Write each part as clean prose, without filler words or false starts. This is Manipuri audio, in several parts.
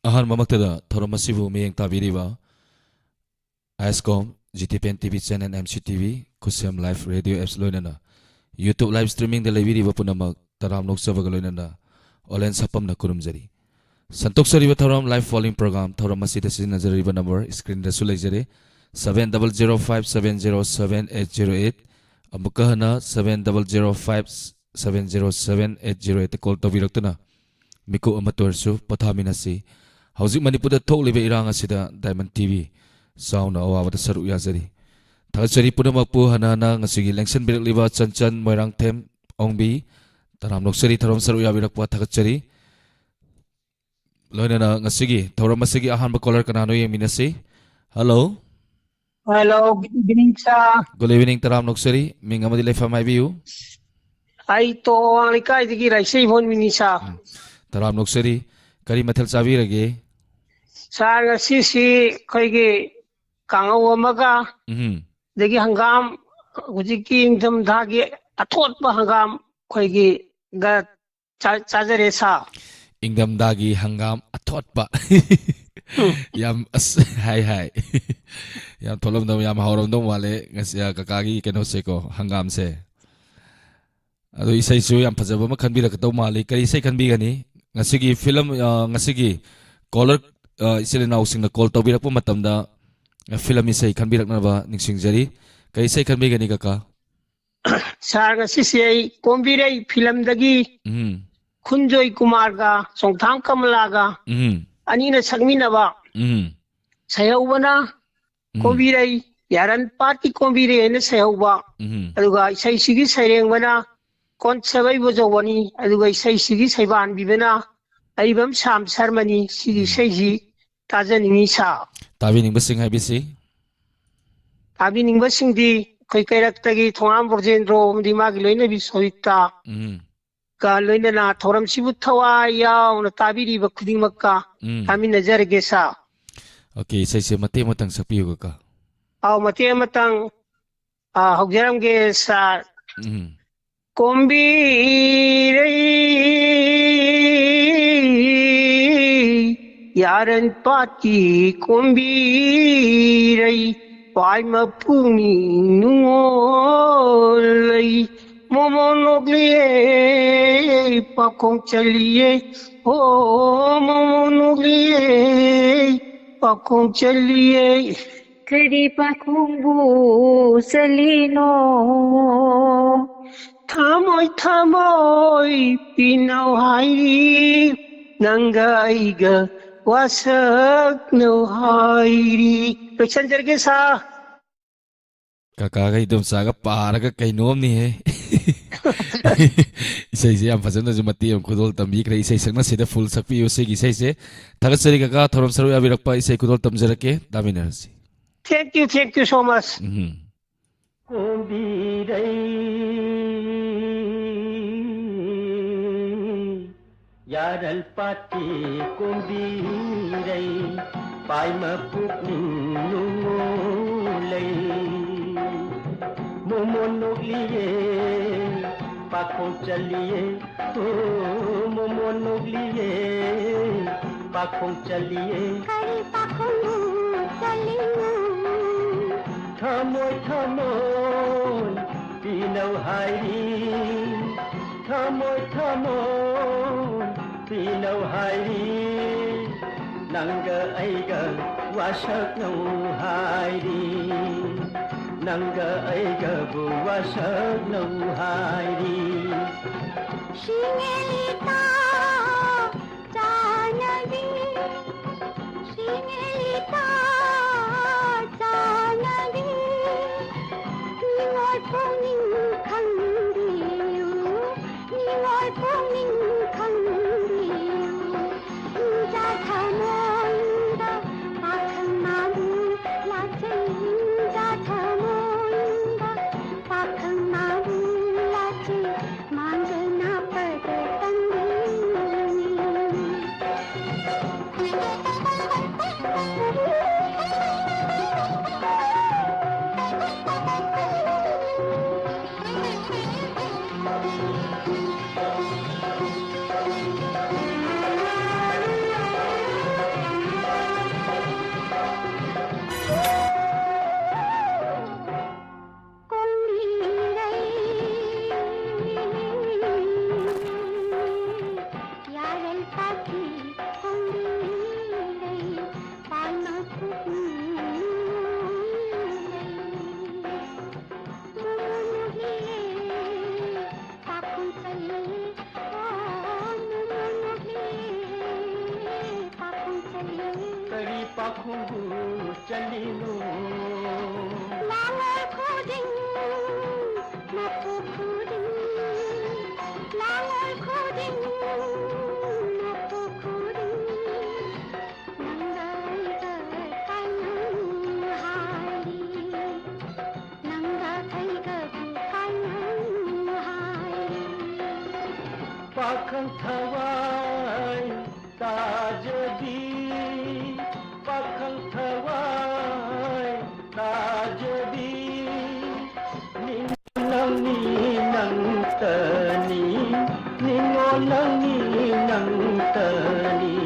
Ahan mamaktada thoramasibu miyeng tabiriba ISCOM GTPN TV channel MCTV Kusem Live Radio apps loinana YouTube live streaming da lebiriba punamak taram noksabaga loinana online sapam na kurumjari Santok sariba thoram live following program thoram masida sizinajariba number screen da sulaijare 7005707808 amuka hana 7005707808 call tabirakuna miku amatorsu pathaminasi Hauzik Manipur thokliba irang asida Diamond TV sauna awabata saru yazari thagachari punamakpu hanana ngasigi lengsan birakliba chanchan moirang them ongbi taram noksari tharom saru yabirakpa thagachari loinana ngasigi thoram asigi ahanba caller kanano yeminasi hello Good evening, sir. Good evening taram noksari ming amadi lefa maibiu Ay to ang ikay digi raisay hon minisa. taram noksari kari mathal sabirage Sa nga sisi koy kangaw amaga dagi hangam gujiki ingdam dhagi athot pa hangam koy ga chajare sa. ingdam dagi hangam athot pa yam hai yam tholom dam yam haurom dam wale ngasya kakagi keno se ko hangam se ado isai su yam phajaba ma khanbi rak to mali kari sai khanbi gani ngasigi film ngasigi caller isilina using na call to birak po matamda film isai khanbi rak na ba ningsing jari kari sai khanbi gani kaka Sa nga sisi ay kombiray film dagi Kunjoy Kumar ga Songthang Kamala ga anina sagmina ba sayaw ba na kombiray yaran party kombiray na sayaw ba aduga isay sigi sayreng ba na kon sabay bojawani aduga isay sigi sayban bibena aibam sam sarmani sigi sayji tajaningi sa tabi ning basing hai bisi tabi ning basing di koy kairak tagi thongam borjendro mdi magi loina bi soita ka loina na thoram sibu thawa yaw na tabi ri ba khuding makka kami nazar ge sa okay sai se mate matang sapiyo kaka aw mate matang hogjaram ge sa kombi yaran pati kombiray pai mapuni nungolay momonogliye pakong chaliye momonogliye pakong chaliye kari pakong bu salino Thamoy pinaw hairi nangaiga wasak no hairi Pesan jarge sa kaka ga idom saga para ka kainom ni he isai se am fazana jumati am khudol tambi kra isai sakna sida full sakpi yose gi isai se thagasari kaka thoram saru abirakpa isai khudol tamjarake daminarsi Thank you so much Yaral pati kumbiray pai mapupnulay momonogliye pakong chaliye momonogliye pakong chaliye kari pakong bu salino thamoy pinaw hairi thamoy pinaw hairi nanga aiga wasak no hairi nanga aiga bu wasak no hairi Shingelita janavi Shingelita janavi Ningol pongning khangdiyu Ningol pongning khangdiyu Inja thamonda pakhang namu lachay Inja thamonda pakhang namu lachay Mangana pade tangini Pakhang thawai tajadi Pakhang thawai tajadi Ninang ninang tani Ningonang ninang tani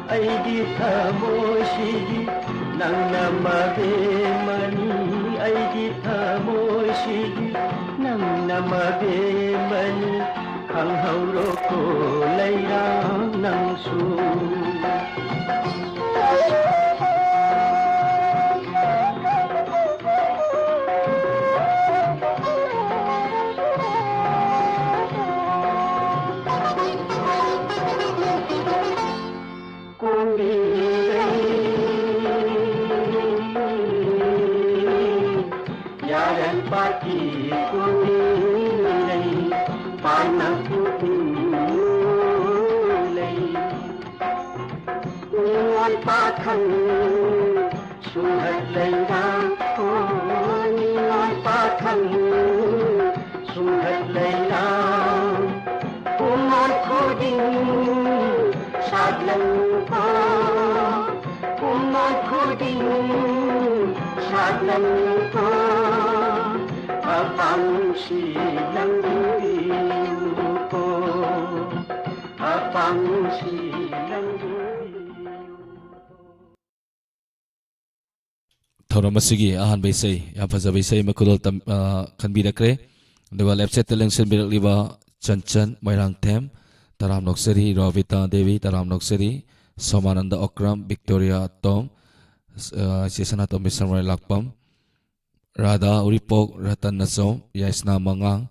Aigi thamoshigi nang namade mani Aigi thamoshigi nang namade mani Khang hauro ko lairang nang su Yaran pati kunilai Panak kunilai Ningon pakhang Suhat lairang Ningon pakhang Suhat lairang Kumon kuding Sadlang ko Kumon kuding Sadlang ko Abang silang diyo ko Abang silang diyo Thoram asigi ahan baisai ya faza baisai makudol tam kanbirakre aduga website teleng senbirak liba Chanchan Moirang Them Taram Nokseri Ravita Devi Taram Nokseri Somananda Okram Victoria Tom Sisana Tom Bismarck Lakpam Radha Uripok Ratan Nasom Yaisna Mangang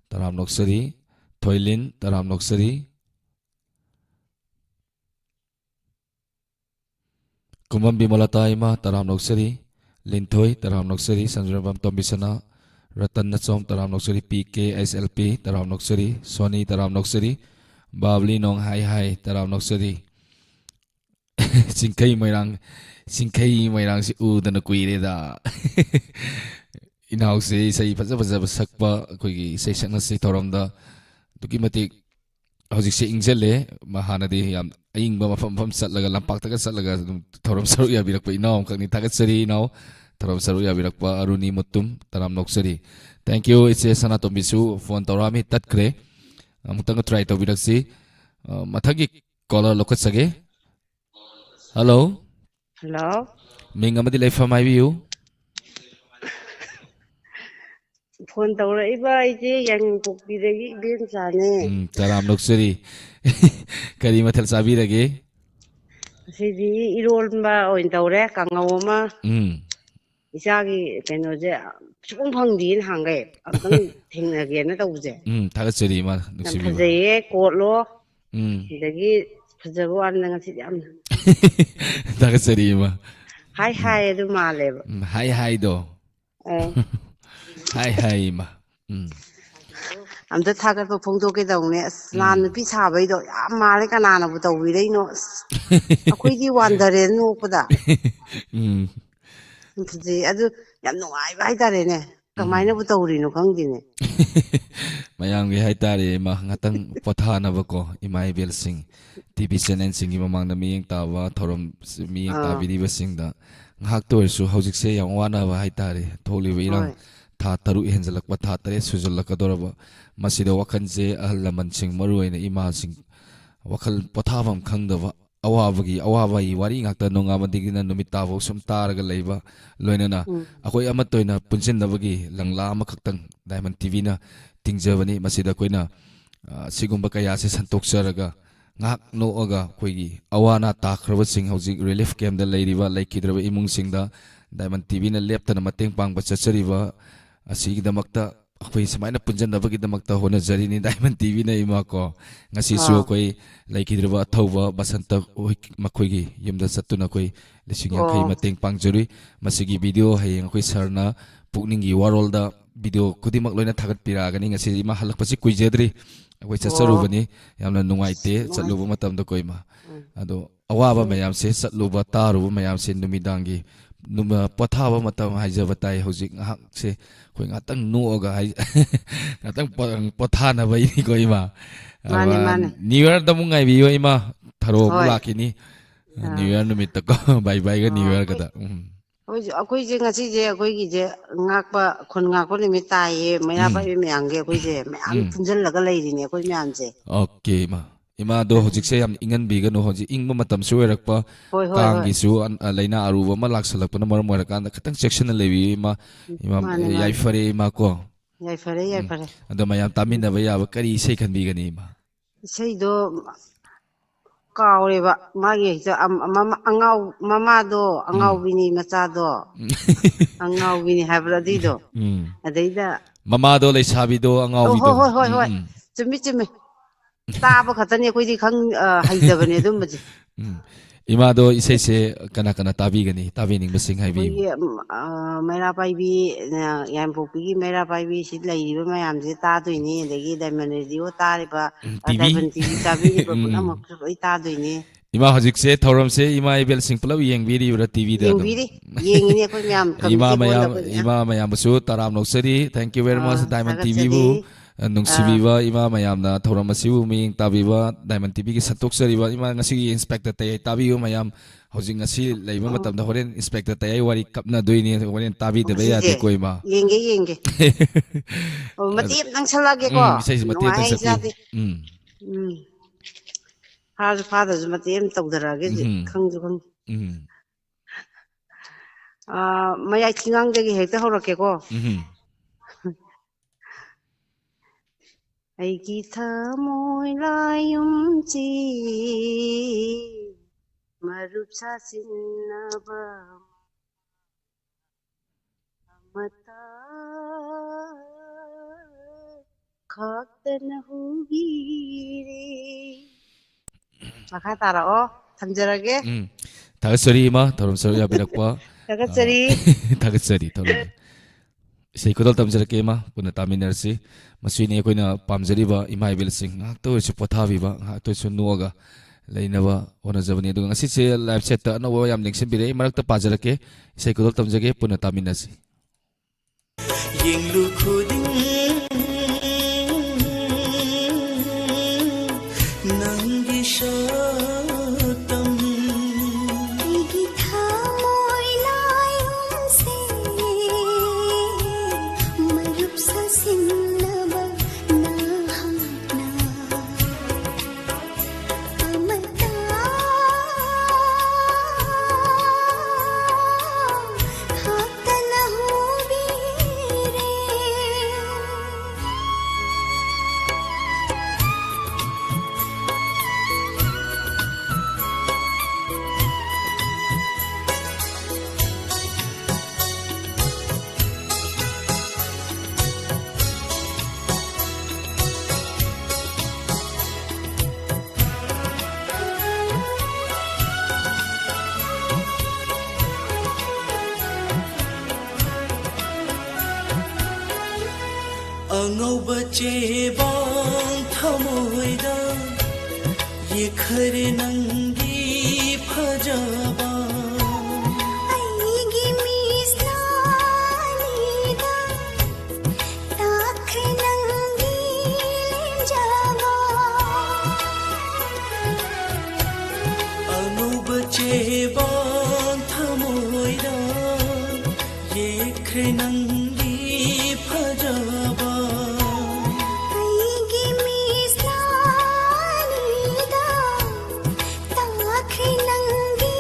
Taram Nokseri Toilin Taram Nokseri Kumam Bimalata Ima Taram Nokseri Lintoy Taram Nokseri Sanjurabam Tombisana Ratan Nasom Taram Nokseri PK SLP Taram Nokseri Sony Taram Nokseri Babli Nong Hai Hai Taram Nokseri Singkai Moirang si udana kuire da Inaw si say faza sakpa kogi say sakna si thoram da duki matik hojik si ingjele mahana di yam aying ba mafam satlaga lampak taga satlaga thoram saru ya birak pa inaw kagni tagat sari inaw thoram saru ya birak pa aruni mutum Taram Nokseri. Thank you it's sana to bisu phone torami tatkre amutang try to birak si mathagi caller lokat sage. Hello. Hello. Ming amadi lefa mai biu. Phone tauraiba ije yang pokpidagi ben sane. Taram Nokseri. Kari mathal sabi lagi. Sidi irolba oin taure kangawma. Isagi kenoje sung phangdin hangai angkang thingnage na tawje. Thagatseri ma nuksibi. Fajaye kotlo. Sidagi fajabo anna ngasi yam. Thagatseri ma. Hai hai du maleba. Hai hai do. Hai hai ma. Amda thagat pa phongdoke dawne nan nupi sabai do yam male kanana bu tawirei no. Akhoi di wandare no pada. Fajaye adu yam nungai ba haitare ne. Kamaina bu tawrino khangdine. Mayang gi haitare ma ngatang pothana bako imai bel sing TV channel sing gi mamang na miyeng tawa thoram miyeng ta video sing da ngak to su hojik se yang wana ba haitare tholi ba irang tha taru henjalak pa tha tare sujulak doraba masida wakhan je ahal laman sing maru ina ima sing wakhal pothabam khangdaba awabagi awabai wari ngakta nonga madigina numit tawo sum taraga leiba loinana akoi amatoina punsindabagi langla amakhaktan Diamond TV na tingjabani masida koina sigumba kaya se santoksaraga ngak nooga koigi awana takraba sing hojik relief camp da leiriba laikidraba imung singda Diamond TV na leptana mateng pangba chachariba asigidamakta ꯑꯩꯈꯣꯏ ꯁꯨꯃꯥꯏꯅ ꯄꯨꯟꯖꯟꯅꯕꯒꯤꯗꯃꯛꯇ ꯍꯣꯠꯅꯖꯔꯤꯅꯤ ꯗꯥꯏꯃꯟ ꯇꯤꯚꯤꯅ ꯏꯃꯥ ꯀꯣ ꯉꯁꯤꯁꯨ ꯑꯩꯈꯣꯏ ꯂꯩꯈꯤꯗ꯭ꯔꯕ ꯑꯊꯧꯕ ꯕꯁꯟꯇ ꯃꯈꯣꯏꯒꯤ ꯌꯨꯝꯗ ꯆꯠꯇꯨꯅ ꯑꯩꯈꯣꯏ 50,000 ꯃꯇꯦꯡ ꯄꯥꯡꯖꯔꯤ ꯃꯁꯤꯒꯤ ꯚꯤꯗꯤꯑꯣ ꯍꯌꯦꯡ ꯑꯩꯈꯣꯏ ꯁꯔꯅ ꯄꯨꯛꯅꯤꯡꯒꯤ ꯋꯥꯔꯣꯜꯗ ꯚꯤꯗꯤꯑꯣ ꯈꯨꯗꯤꯡꯃꯛ ꯂꯣꯏꯅ ꯊꯥꯒꯠꯄꯤꯔꯛꯑꯒꯅꯤ ꯉꯁꯤ ꯏꯃꯥ ꯍꯜꯂꯛꯄꯁꯤ ꯀꯨꯏꯖꯗ꯭ꯔꯤ ꯑꯩꯈꯣꯏ ꯆꯠꯆꯔꯨꯕꯅꯤ ꯌꯥꯝꯅ ꯅꯨꯡꯉꯥꯏꯇꯦ ꯆꯠꯂꯨꯕ ꯃꯇꯝꯗ ꯀꯣ ꯏꯃꯥ ꯑꯗꯣ ꯑꯋꯥꯕ ꯃꯌꯥꯝꯁꯦ ꯆꯠꯂꯨꯕ ꯇꯥꯔꯨꯕ ꯃꯌꯥꯝꯁꯦ ꯅꯨꯃꯤꯗꯥꯡꯒꯤ ꯄꯣꯊꯥꯕ ꯃꯇꯝ ꯍꯥꯏꯖꯕ ꯇꯥꯏ ꯍꯧꯖꯤꯛ ꯉꯥꯏꯍꯥꯛꯁꯦ ꯑꯩꯈꯣꯏ ꯉꯥꯛꯇꯪ ꯅꯣꯛꯑꯒ ꯉꯥꯛꯇꯪ ꯄꯣꯊꯥꯅꯕꯩꯅꯤꯀꯣ ꯏꯃꯥ ꯃꯥꯅꯦ ꯃꯥꯅꯦ ꯅ꯭ꯌꯨ ꯌꯔꯗ ꯑꯃꯨꯛ ꯉꯥꯏꯕꯤꯌꯣ ꯏꯃꯥ ꯊꯔꯣ ꯑꯃꯨꯛ ꯍꯣꯏ ꯂꯥꯛꯈꯤꯅꯤ ꯅ꯭ꯌꯨ ꯌꯔ ꯅꯨꯃꯤꯠꯇꯀꯣ ꯕꯥꯏ ꯕꯥꯏꯒ ꯅ꯭ꯌꯨ ꯌꯔꯒꯗ ꯑꯩꯈꯣꯏꯁꯦ ꯉꯁꯤꯁꯦ ꯑꯩꯈꯣꯏꯒꯤꯁꯦ ꯉꯥꯛꯄ ꯈꯨꯟ ꯉꯥꯛꯄ ꯅꯨꯃꯤꯠ ꯇꯥꯏꯌꯦ ꯃꯩꯔꯥ ꯄꯥꯏꯕꯤ ꯃꯌꯥꯝꯒꯤ ꯑꯩꯈꯣꯏꯁꯦ ꯃꯌꯥꯝ ꯄꯨꯟꯁꯤꯜꯂꯒ ꯂꯩꯔꯤꯅꯦ ꯑꯩꯈꯣই ꯃꯌꯥꯝꯁꯦ ꯑꯣꯀꯦ ꯏꯃꯥ ꯏꯃꯥꯗꯣ ꯍꯧꯖꯤꯛꯁꯦ ꯌꯥꯝ ꯏꯪꯍꯟꯕꯤꯒꯅꯨ ꯍꯧꯖꯤꯛ ꯏꯪꯕ ꯃꯇꯝꯁꯨ ꯑꯣꯏꯔꯛꯄ ꯍꯣꯏ ꯍꯣꯏ ꯍꯣꯏ ꯀꯥꯡꯒꯤꯁꯨ ꯂꯥꯏꯅꯥ ꯑꯔꯨꯕ ꯑꯃ ꯂꯥꯛꯁꯜꯂꯛꯄꯅ ꯃꯔꯝ ꯑꯣꯏꯔꯀꯥꯟꯗ ꯈꯤꯇꯪ ꯆꯦꯛꯁꯤꯟꯅ ꯂꯩꯕꯤꯌꯨ ꯏꯃꯥ ꯏꯃꯥ ꯃꯥꯅꯦ ꯃꯥꯅꯦ ꯌꯥꯏꯐꯔꯦ ꯏꯃꯥ ꯀꯣ ꯌꯥꯏꯐꯔꯦ ꯌꯥꯏꯐꯔꯦ ꯑꯗꯣ ꯃꯌꯥꯝ ꯇꯥꯃꯤꯟꯅꯕ ꯌꯥꯕ ꯀꯔꯤ ꯏꯁꯩ ꯈꯟꯕꯤꯒꯅꯤ ꯏꯃꯥ ꯏꯁꯩꯗꯣ ꯀꯥꯎꯔꯦꯕ ꯃꯥꯒꯤ ꯍꯦꯛꯇ ꯃꯃꯥꯗꯣ ꯑꯉꯥꯎꯕꯤꯅꯤ ꯃꯆꯥꯗꯣ ꯑꯉꯥꯎꯕꯤꯅꯤ ꯍꯥꯏꯕ꯭ꯔꯥ ꯑꯗꯨꯏꯗꯣ ꯑꯗꯩꯗ ꯃꯃꯥꯗꯣ ꯂꯩꯁꯥꯕꯤꯗꯣ ꯍꯣꯏ ꯑꯉꯥꯎꯕꯤꯗꯣ ꯍꯣꯏ ꯍꯣꯏ ꯍꯣꯏ ꯆꯨꯝꯃꯤ ꯆꯨꯝꯃꯤ ꯇꯥꯕ ꯈꯛꯇꯅꯤ ꯑꯩꯈꯣꯏꯗꯤ ꯍꯩꯇꯕꯅꯦ ꯑꯗꯨꯝꯕꯁꯦ ꯏꯃꯥꯗꯣ ꯏꯁꯩꯁꯦ ꯀꯅꯥ ꯀꯅꯥ ꯇꯥꯕꯤꯒꯅꯤ ꯇꯥꯕꯤꯅꯤꯡꯕꯁꯤꯡ ꯍꯥꯏꯕꯤꯌꯨ ꯑꯩꯈꯣꯏꯒꯤ ꯃꯩꯔꯥ ꯄꯥꯏꯕꯤ ꯌꯥꯏꯄꯣꯛꯄꯤꯒꯤ ꯃꯩꯔꯥ ꯄꯥꯏꯕꯤ ꯁꯤ ꯂꯩꯔꯤꯕ ꯃꯌꯥꯝꯁꯦ ꯇꯥꯗꯣꯏꯅꯤ ꯑꯗꯒꯤ ꯗꯥꯏꯃꯟ ꯔꯦꯗꯤꯑꯣ ꯇꯥꯔꯤꯕ ꯇꯤꯚꯤ ꯗꯥꯏꯃꯟ ꯇꯤꯚꯤ ꯇꯥꯕꯤꯔꯤꯕ ꯄꯨꯝꯅꯃꯛꯁꯨ ꯂꯣꯏ ꯇꯥꯗꯣꯏꯅꯤ ꯏꯃꯥ ꯍꯧꯖꯤꯛꯁꯦ ꯊꯧꯔꯝꯁꯦ ꯏꯃꯥ ꯏꯕꯦꯜꯁꯤꯡ ꯄꯨꯂꯞ ꯌꯦꯡꯕꯤꯔꯤꯕ꯭ꯔꯥ ꯇꯤꯚꯤꯗ ꯑꯗꯨꯝ ꯌꯦꯡꯕꯤꯔꯤ ꯌꯦꯡꯉꯤꯅꯤ ꯑꯩꯈꯣꯏ ꯃꯌꯥꯝ ꯀꯝꯃꯤꯇꯤ ꯍꯣꯜꯗ ꯑꯩꯈꯣꯏ ꯃꯌꯥꯝ ꯏꯃꯥ ꯃꯌꯥꯝꯕꯨꯁꯨ ꯇꯔꯥꯝ ꯅꯣꯛꯆꯔꯤ ꯊꯦꯡꯛ ꯌꯨ ꯚꯦꯔꯤ ꯃꯆ ꯗꯥꯏꯃꯟ ꯊꯥꯒꯠꯆꯔꯤ ꯇꯤꯚꯤꯕꯨ ꯅꯨꯡꯁꯤꯕꯤꯕ ꯏꯃꯥ ꯃꯌꯥꯝꯅ ꯊꯧꯔꯝ ꯑꯁꯤꯕꯨ ꯃꯤꯠꯌꯦꯡ ꯇꯥꯕꯤꯕ ꯗꯥꯏꯃꯟ ꯇꯤꯚꯤꯒꯤ ꯁꯟꯇꯣꯛꯆꯔꯤꯕ ꯏꯃꯥ ꯉꯁꯤꯒꯤ ꯏꯟꯁꯄꯦꯛꯇꯔ ꯇꯌꯥꯏ ꯇꯥꯕꯤꯌꯨ ꯃꯌꯥꯝ ꯍꯧꯖꯤꯛ ꯉꯁꯤ ꯂꯩꯕ ꯃꯇꯝꯗ ꯍꯣꯔꯦꯟ ꯏꯟꯁꯄꯦꯛꯇꯔ ꯇꯌꯥꯏ ꯋꯥꯔꯤ ꯀꯞꯅꯗꯣꯏꯅꯤ ꯍꯣꯔꯦꯟ ꯇꯥꯕꯤꯗꯕ ꯉꯁꯤꯁꯦ ꯌꯥꯗꯦꯀꯣ ꯏꯃꯥ ꯌꯦꯡꯒꯦ ꯌꯦꯡꯒꯦ ꯑꯣ ꯃꯇꯦꯛ ꯑꯃ ꯅꯪꯁꯜꯂꯛꯑꯒꯦꯀꯣ ꯏꯁꯩꯁꯤ ꯃꯇꯦꯛ ꯑꯃꯇꯪ ꯅꯨꯡꯉꯥꯏ ꯁꯛꯄꯤꯌꯨ ꯏꯆꯥꯗꯤ ꯐꯥꯁꯨ ꯐꯥꯗꯁꯨ ꯃꯇꯦꯛ ꯑꯃ ꯇꯧꯊꯔꯛꯑꯒꯦ ꯈꯪꯁꯨ ꯈꯪꯗꯦ ꯃꯌꯥꯏ ꯊꯤꯉꯥꯡꯗꯒꯤ ꯍꯦꯛꯇ ꯍꯧꯔꯛꯀꯦꯀꯣ ꯑꯩꯒꯤ ꯊꯃꯣꯏ ꯂꯥꯌꯨꯝꯆꯤ ꯃꯔꯨꯞ ꯁꯥꯁꯤꯟꯅꯕ ꯑꯃꯇ ꯈꯥꯛꯇꯅ ꯍꯨꯕꯤꯔꯦ ꯃꯈꯥ ꯇꯥꯔꯛꯑꯣ ꯊꯝꯖꯔꯒꯦ ꯊꯥꯒꯠꯆꯔꯤ ꯏꯃꯥ ꯊꯧꯔꯝ ꯁꯔꯨꯛ ꯌꯥꯕꯤꯔꯛꯄ ꯊꯥꯒꯠꯆꯔꯤ ꯊꯥꯒꯠꯆꯔꯤ ꯊꯧꯔꯝ ꯏꯁꯩ ꯈꯨꯗꯣꯜ ꯇꯝꯖꯔꯛꯀꯦ ꯏꯃꯥ ꯄꯨꯟꯅ ꯇꯥꯃꯤꯟꯅꯔꯁꯤ ꯃꯁꯤꯅꯤ ꯑꯩꯈꯣꯏꯅ ꯄꯥꯝꯖꯔꯤꯕ ꯏꯃꯥ ꯏꯕꯦꯜꯁꯤꯡ ꯉꯥꯏꯍꯥꯛꯇ ꯑꯣꯏꯔꯁꯨ ꯄꯣꯊꯥꯕꯤꯕ ꯉꯥꯏꯍꯥꯛꯇ ꯑꯣꯏꯔꯁꯨ ꯅꯣꯛꯑꯒ ꯂꯩꯅꯕ ꯍꯣꯠꯅꯖꯕꯅꯤ ꯑꯗꯨꯒ ꯉꯁꯤꯁꯦ ꯂꯥꯏꯞ ꯁꯦꯠꯇ ꯑꯅꯧꯕ ꯌꯥꯝ ꯂꯦꯡꯁꯤꯟꯕꯤꯔꯛꯏ ꯃꯔꯛꯇ ꯄꯥꯖꯔꯛꯀꯦ ꯏꯁꯩ ꯈꯨꯗꯣꯜ ꯇꯝꯖꯒꯦ ꯄꯨꯟꯅ ꯇꯥꯃꯤꯟꯅꯁꯤ ꯌꯦꯡꯂꯨ ꯈꯨꯗꯤꯡ ꯅꯪꯒꯤ ꯁꯛꯇꯝ ꯑꯩꯒꯤ ꯊꯃꯣꯏ ꯂꯥꯌꯨꯝꯁꯦ ꯃꯔꯨꯞ ꯁꯥꯁꯤꯟꯅꯕ ꯅꯍꯥꯛꯅ ꯑꯃꯇ ꯈꯥꯛꯇꯅ ꯍꯨꯕꯤꯔꯦ ꯑꯉꯧꯕ ꯆꯦꯕꯥꯡ ꯊꯃꯣꯏꯗ ꯌꯦꯛꯈꯔꯦ ꯅꯪꯒꯤ ꯐꯖꯕ ꯑꯩꯒꯤ ꯃꯤꯠꯌꯦꯡꯗ ꯇꯥꯈ꯭ꯔꯦ ꯅꯪꯒꯤ ꯂꯦꯝꯖꯕ ꯑꯉꯧꯕ ꯆꯦꯕꯥꯡ ꯊꯃꯣꯏꯗ ꯌꯦꯛꯈ꯭ꯔꯦ ꯅꯪꯒꯤ ꯐꯖꯕ ꯑꯩꯒꯤ ꯃꯤꯠꯌꯦꯡꯗ ꯇꯥꯈ꯭ꯔꯦ ꯅꯪꯒꯤ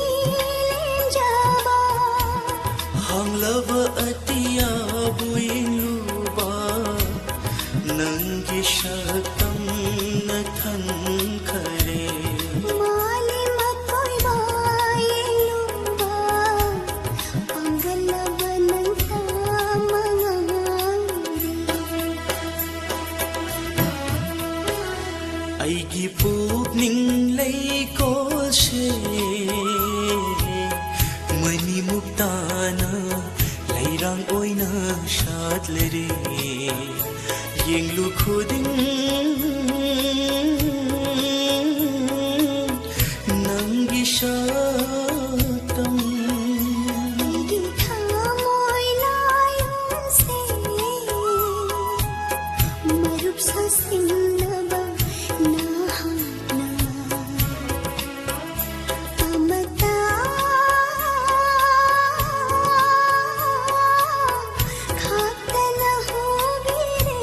ꯑꯩꯒꯤ ꯄꯨꯛꯅꯤꯡ ꯂꯩꯀꯣꯜꯁꯦ ꯃꯅꯤꯃꯨꯛ ꯇꯥꯅ ꯂꯩꯔꯥꯡ ꯑꯣꯏꯅ ꯁꯥꯠꯂꯔꯦ ꯌꯦꯡꯂꯨ ꯈꯨꯗꯤꯡ ꯅꯪꯒꯤ ꯁꯛꯇꯝ ꯑꯩꯒꯤ ꯊꯃꯣꯏ ꯂꯥꯏꯌꯣꯟꯁꯦ ꯃꯔꯨꯞ ꯁꯥꯁꯤꯟꯅꯕ ꯅꯍꯥꯛꯅ ꯑꯃꯇ ꯈꯥꯛꯇꯅ ꯍꯣꯕꯤꯔꯦ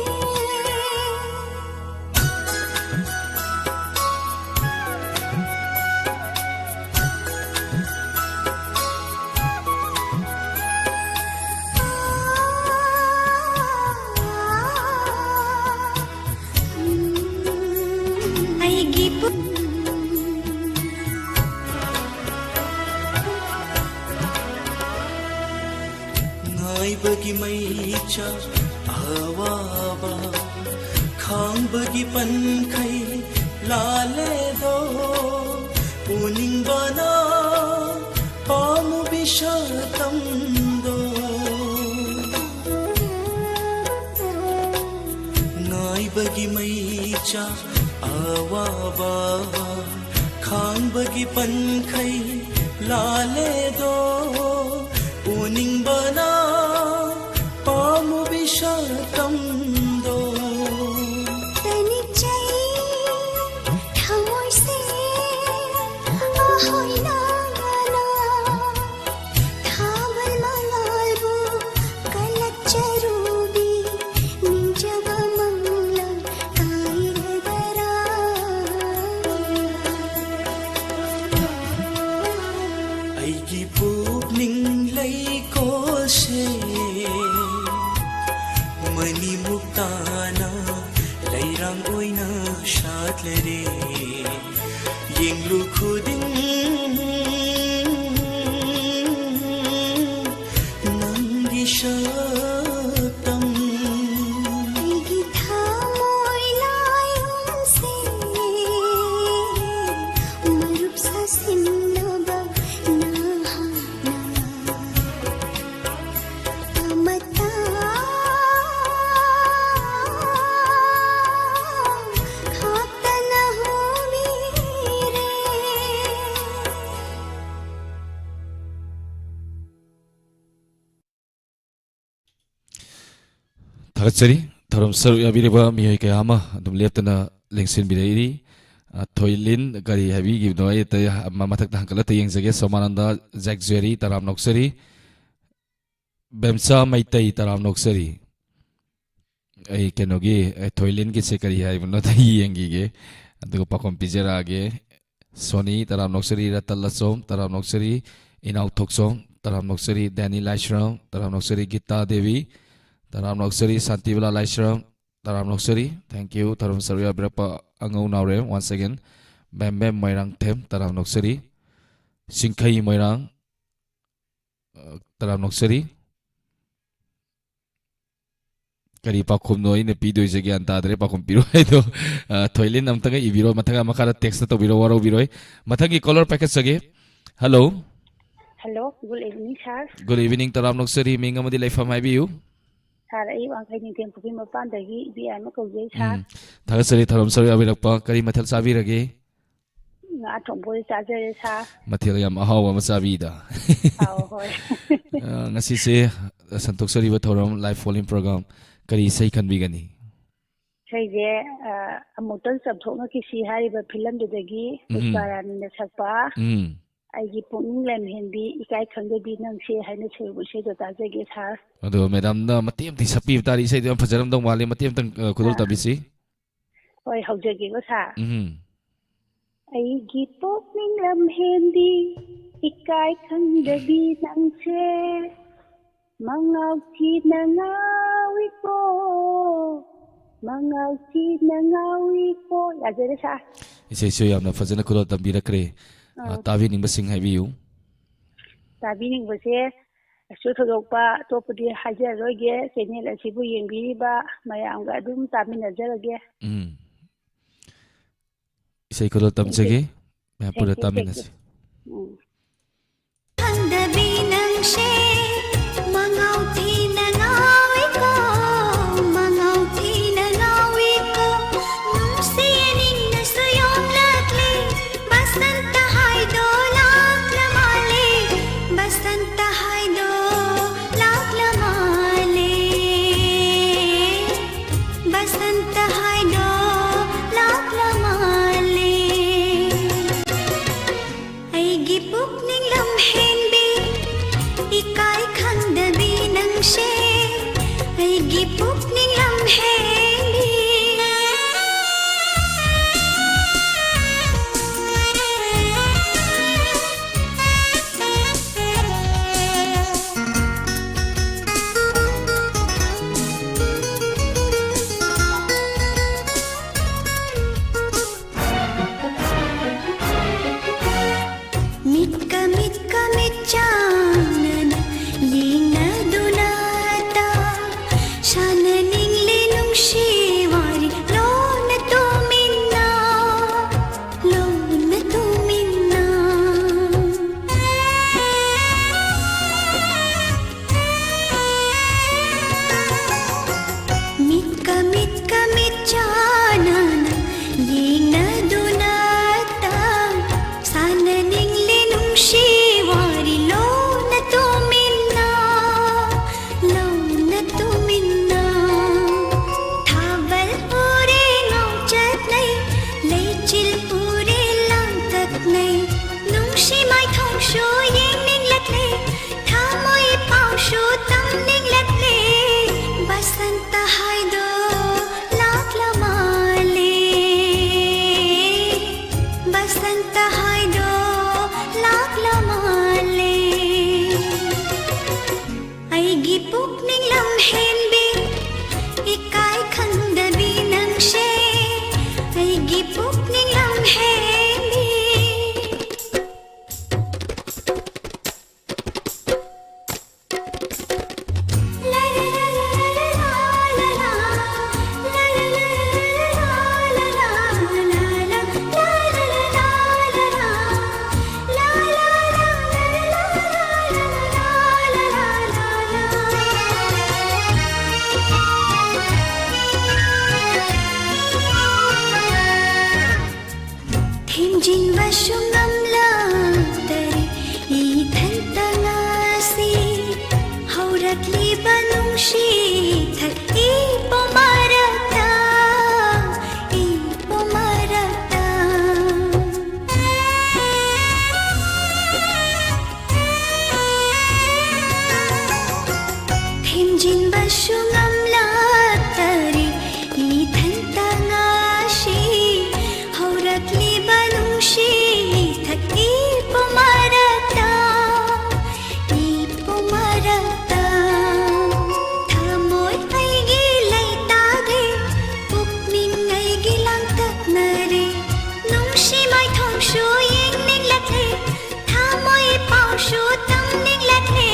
ꯑꯩꯒꯤ ꯉꯥꯏꯕꯒꯤ ꯃꯩꯆꯥ ꯑꯋꯥꯕ ꯈꯥꯡꯕꯒꯤ ꯄꯟꯈꯩ ꯂꯥꯜꯂꯦꯗꯣ ꯎꯅꯤꯡꯕꯅ ꯄꯥꯝꯃꯨꯕꯤ ꯁꯛꯇꯝꯗꯣ ꯉꯥꯏꯕꯒꯤ ꯃꯩꯆꯥ ꯑꯋꯥꯕ ꯈꯥꯡꯕꯒꯤ ꯄꯟꯈꯩ ꯂꯥꯜꯂꯦꯗꯣ ꯎꯅꯤꯡꯕꯅ ꯄꯥꯝꯃꯨꯕꯤ ꯁꯛꯇꯝꯗꯣ ꯇꯅꯤꯆꯩ ꯊꯃꯣꯏꯁꯦ ꯑꯍꯣꯏꯅꯒꯅ ꯊꯥꯕꯜ ꯃꯉꯥꯜꯕꯨ ꯀꯂꯛꯆꯔꯨꯕꯤ ꯅꯤꯡꯖꯕ ꯃꯪꯂꯪ ꯀꯥꯏꯔꯗꯔꯥ ꯑꯩꯒꯤ ꯄꯨꯛꯅꯤꯡ ꯂꯩꯀꯣꯜꯁꯦ ꯃꯅꯤꯃꯨꯛ ꯇꯥꯅ ꯂꯩꯔꯥꯡ ꯑꯣꯏꯅ ꯁꯥꯠꯂꯔꯦ ꯌꯦꯡꯂꯨ ꯈꯨꯗꯤꯡ ꯅꯪꯒꯤ ꯁꯛꯇꯝ ꯑꯩꯒꯤ ꯊꯃꯣꯏ ꯂꯥꯏꯌꯣꯟꯁꯦ ꯃꯔꯨꯞ ꯁꯥꯁꯤꯟꯅꯕ ꯅꯍꯥꯛꯅ ꯑꯃꯇ ꯈꯥꯛꯇꯅ ꯍꯣꯕꯤꯔꯦ ꯊꯥꯒꯠꯆꯔꯤ ꯊꯧꯔꯝ ꯁꯔꯨꯛ ꯌꯥꯕꯤꯔꯤꯕ ꯃꯤꯑꯣꯏ ꯀꯌꯥ ꯑꯃ ꯑꯗꯨꯝ ꯂꯦꯞꯇꯅ ꯂꯦꯡꯁꯤꯟꯕꯤꯔꯛꯏ ꯊꯣꯏꯂꯤꯟ ꯀꯔꯤ ꯍꯥꯏꯕꯤꯈꯤꯕꯅꯣ ꯑꯩ ꯑꯇꯩ ꯃꯊꯛꯇ ꯍꯪꯀꯠꯂꯛꯇ ꯌꯦꯡꯖꯒꯦ ꯁꯣꯃꯥꯅꯟꯗ ꯖꯦꯛꯖꯦꯔꯤ ꯇꯔꯥꯝ ꯅꯣꯛꯆꯔꯤ ꯕꯦꯝꯆꯥ ꯃꯩꯇꯩ ꯇꯔꯥꯝ ꯅꯣꯛꯆꯔꯤ ꯑꯩ ꯀꯩꯅꯣꯒꯤ ꯊꯣꯏꯂꯤꯟꯒꯤꯁꯦ ꯀꯔꯤ ꯍꯥꯏꯕꯅꯣ ꯌꯦꯡꯈꯤꯒꯦ ꯑꯗꯨꯒ ꯄꯥꯈꯣꯝ ꯄꯤꯖꯔꯛꯑꯒꯦ ꯁꯣꯅꯤ ꯇꯔꯥꯝ ꯅꯣꯛꯆꯔꯤ ꯔꯇꯟ ꯂꯆꯣꯝ ꯇꯔꯥꯝ ꯅꯣꯛꯆꯔꯤ ꯏꯅꯥꯎ ꯊꯣꯛꯆꯣꯝ ꯇꯔꯥꯝ ꯅꯣꯛꯆꯔꯤ ꯗꯦꯅꯤ ꯂꯥꯏꯁ꯭ꯔꯝ ꯇꯔꯥꯝ ꯅꯣꯛꯆꯔꯤ ꯒꯤꯇꯥ ꯗꯦꯕꯤ ꯇꯔꯥꯝ ꯅꯣꯛꯆꯔꯤ ꯁꯥꯟꯇꯤꯕꯂꯥ ꯂꯥꯏꯁ꯭ꯔꯝ ꯇꯔꯥꯝ ꯅꯣꯛꯆꯔꯤ ꯊꯦꯡꯛ ꯌꯨ ꯊꯧꯔꯝ ꯁꯔꯨꯛ ꯌꯥꯕꯤꯔꯛꯄ ꯑꯉꯧ ꯅꯥꯎꯔꯦꯝ ꯋꯥꯟꯁ ꯑꯒꯦꯟ ꯕꯦꯝ ꯕꯦꯝ ꯃꯣꯏꯔꯥꯡ ꯊꯦꯝ ꯇꯔꯥꯝ ꯅꯣꯛꯆꯔꯤ ꯆꯤꯡꯈꯩ ꯃꯣꯏꯔꯥꯡ ꯇꯔꯥꯝ ꯅꯣꯛꯆꯔꯤ ꯀꯔꯤ ꯄꯥꯎꯈꯨꯝꯅꯣ ꯑꯩꯅ ꯄꯤꯗꯣꯏꯁꯦ ꯒ꯭ꯌꯥꯟ ꯇꯥꯗ꯭ꯔꯦ ꯄꯥꯎꯈꯨꯝ ꯄꯤꯔꯣ ꯍꯥꯏꯗꯣ ꯊꯣꯏꯂꯤꯟ ꯑꯝꯇꯒ ꯏꯕꯤꯔꯣ ꯃꯊꯪ ꯃꯈꯥꯗ ꯇꯦꯛꯁꯇ ꯇꯧꯕꯤꯔꯣ ꯋꯥꯔꯧꯕꯤꯔꯣꯏ ꯃꯊꯪꯒꯤ ꯀꯣꯂꯔ ꯄꯥꯏꯈꯠꯆꯒꯦ hello hello good evening sir good evening ꯇꯔꯥꯝ ꯅꯣꯛꯆꯔꯤ ꯃꯤꯡ ꯑꯃꯗꯤ ꯂꯩꯐꯝ ꯍꯥꯏꯕꯤꯌꯨ ꯁꯥꯔ ꯑꯩ ꯋꯥꯡꯈꯩ ꯅꯤꯡꯊꯦꯝ ꯄꯨꯈ꯭ꯔꯤ ꯃꯄꯥꯟꯗꯒꯤ ꯏꯕꯦꯝꯃ ꯀꯧꯖꯩ ꯁꯥꯔ ꯊꯥꯒꯠꯆꯔꯤ ꯊꯧꯔꯝ ꯁꯔꯨꯛ ꯌꯥꯕꯤꯔꯛꯄ ꯀꯔꯤ ꯃꯊꯦꯜ ꯆꯥꯕꯤꯔꯒꯦ ꯉꯥ ꯊꯣꯡꯕ ꯑꯣꯏꯅ ꯆꯥꯖꯔꯦ ꯁꯥꯔ ꯃꯊꯦꯜ ꯌꯥꯝ ꯑꯍꯥꯎꯕ ꯑꯃ ꯆꯥꯕꯤꯗ ꯑꯥꯎ ꯍꯣꯏ ꯉꯁꯤꯁꯦ ꯁꯟꯇꯣꯛꯆꯔꯤꯕ ꯊꯧꯔꯝ ꯂꯥꯏꯐ ꯐꯣꯂꯤꯡ ꯄ꯭ꯔꯣꯒ꯭ꯔꯥꯝ ꯀꯔꯤ ꯏꯁꯩ ꯈꯟꯕꯤꯒꯅꯤ ꯏꯁꯩꯁꯦ ꯑꯃꯨꯛꯇꯪ ꯆꯝꯊꯣꯛꯅꯈꯤꯁꯤ ꯍꯥꯏꯔꯤꯕ ꯐꯤꯂꯝꯗꯨꯗꯒꯤ ꯄꯨꯁꯄꯥꯔꯥꯅꯤꯅ ꯁꯛꯄ ꯑꯩꯒꯤ ꯄꯨꯛꯅꯤꯡ ꯂꯝꯍꯦꯟꯕꯤ ꯏꯀꯥꯏ ꯈꯪꯗꯕꯤ ꯅꯪꯁꯦ ꯍꯥꯏꯅ ꯁꯩꯔꯨꯛ ꯏꯁꯩꯗꯣ ꯇꯥꯖꯒꯦ ꯁꯥꯔ ꯑꯗꯣ ꯃꯦꯗꯥꯝꯅ ꯃꯇꯦꯛ ꯑꯃꯇꯪ ꯁꯛꯄꯤꯕ ꯇꯥꯔꯦ ꯏꯁꯩꯗꯣ ꯌꯥꯝ ꯐꯖꯔꯝꯗꯧ ꯃꯥꯜꯂꯤ ꯃꯇꯦꯛ ꯑꯃꯇꯪ ꯈꯨꯗꯣꯜ ꯇꯥꯕꯤꯁꯤ ꯍꯣꯏ ꯍꯧꯖꯒꯦꯀꯣ ꯁꯥꯔ ꯑꯩꯒꯤ ꯄꯨꯛꯅꯤꯡ ꯂꯝꯍꯦꯟꯕꯤ ꯏꯀꯥꯏ ꯈꯪꯗꯕꯤ ꯅꯪꯁꯦ ꯃꯉꯥꯎꯊꯤꯅ ꯉꯥꯎꯏꯀꯣ ꯃꯉꯥꯎꯊꯤꯅ ꯉꯥꯎꯏꯀꯣ ꯌꯥꯖꯔꯦ ꯁꯥꯔ ꯏꯁꯩꯁꯨ ꯌꯥꯝꯅ ꯐꯖꯅ ꯈꯨꯗꯣꯜ ꯇꯝꯕꯤꯔꯛꯈ꯭ꯔꯦ ꯇꯥꯕꯤꯅꯤꯡꯕꯁꯤꯡ ꯍꯥꯏꯕꯤꯌꯨ ꯇꯥꯕꯤꯅꯤꯡꯕꯁꯦ ꯀꯩꯁꯨ ꯊꯣꯏꯗꯣꯛꯄ ꯑꯇꯣꯞꯄꯗꯤ ꯍꯥꯏꯖꯔꯔꯣꯏꯒꯦ ꯆꯦꯅꯦꯜ ꯑꯁꯤꯕꯨ ꯌꯦꯡꯕꯤꯔꯤꯕ ꯃꯌꯥꯝꯒ ꯑꯗꯨꯝ ꯇꯥꯃꯤꯟꯅꯖꯔꯒꯦ isay ko tamjage मैं पूरा तामिन से खंदबी नंशे मंगाउथी नंगावी को मंगाउथी नंगावी को नुसियनिंग नसुयों लकले बसंत हाय दो लाख लमाले बसंत हाय दो लाख लमाले बसंत हाय दो लाख लमाले ꯑꯩꯒꯤ ꯄꯨꯛꯅꯤꯡ ꯂꯝꯍꯦꯟꯕꯤ 이까이 ꯈꯪꯗꯕꯤ ꯅꯪꯁꯦ ꯑꯩꯒꯤ ꯄꯨꯛꯅꯤꯡ ꯂꯝꯍꯦꯟꯕꯤ Mitka mitka mitjanana yingadunata shananing linung shiwari lona tuminna mitka mitka mitjanana yingadunata sananing linung shiwari lona tuminna thaval pure ngauchat nay leichil pure langtak nay nungshi mai thong shu yingning latle thamoi pau shu tamning latle basanta hai do lak lamale basanta hai do lak lamale ꯑꯩꯒꯤ ꯄꯨꯛꯅꯤꯡ ꯂꯝꯍꯦꯟꯕꯤ 이까이 ꯈꯪꯗꯕꯤ ꯅꯪꯁꯦ ꯑꯩꯒꯤ ꯄꯨꯛꯅꯤꯡ ꯂꯝꯍꯦꯟꯕꯤ La la la la la la la la la la la la la Thimjinba shungamlatari idhantangasi hauratliba nungshi thak ipomarata Thimjinba shungamlatari idhantangasi hauratliba nungshi thak ipomarata thamoy aigi leitage pukning aigi langtak nare nungshi mai thong shu yingning lakhe thamoy pau shu tamning lakhe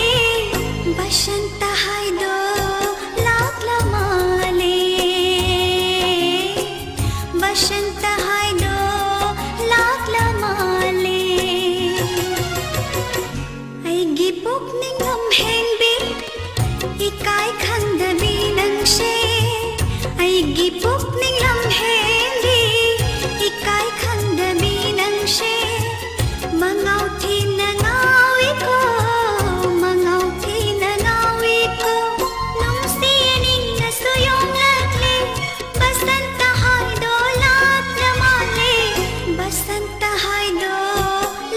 basanta hai do lak lamale basanta hai do lak lamale ꯑꯩꯒꯤ ꯄꯨꯛꯅꯤꯡ ꯂꯝꯍꯦꯟꯕꯤ 이까이 ꯈꯪꯗꯕꯤ ꯅꯪꯁꯦ ꯑꯩꯒꯤ ꯄꯨꯛꯅꯤꯡ ꯂꯝꯍꯦꯟꯕꯤ 이까이 ꯈꯪꯗꯕꯤ ꯅꯪꯁꯦ ꯃꯉꯥꯎꯊꯤ ꯅꯉꯥꯎꯏ ꯀꯣ ꯃꯉꯥꯎꯊꯤ ꯅꯉꯥꯎꯏ ꯀꯣ ꯅꯨꯡꯁꯤꯌꯅꯤꯡ ꯅꯁꯨꯌꯣꯡ ꯂꯛꯂꯦ basanta hai do lak lamale basanta hai do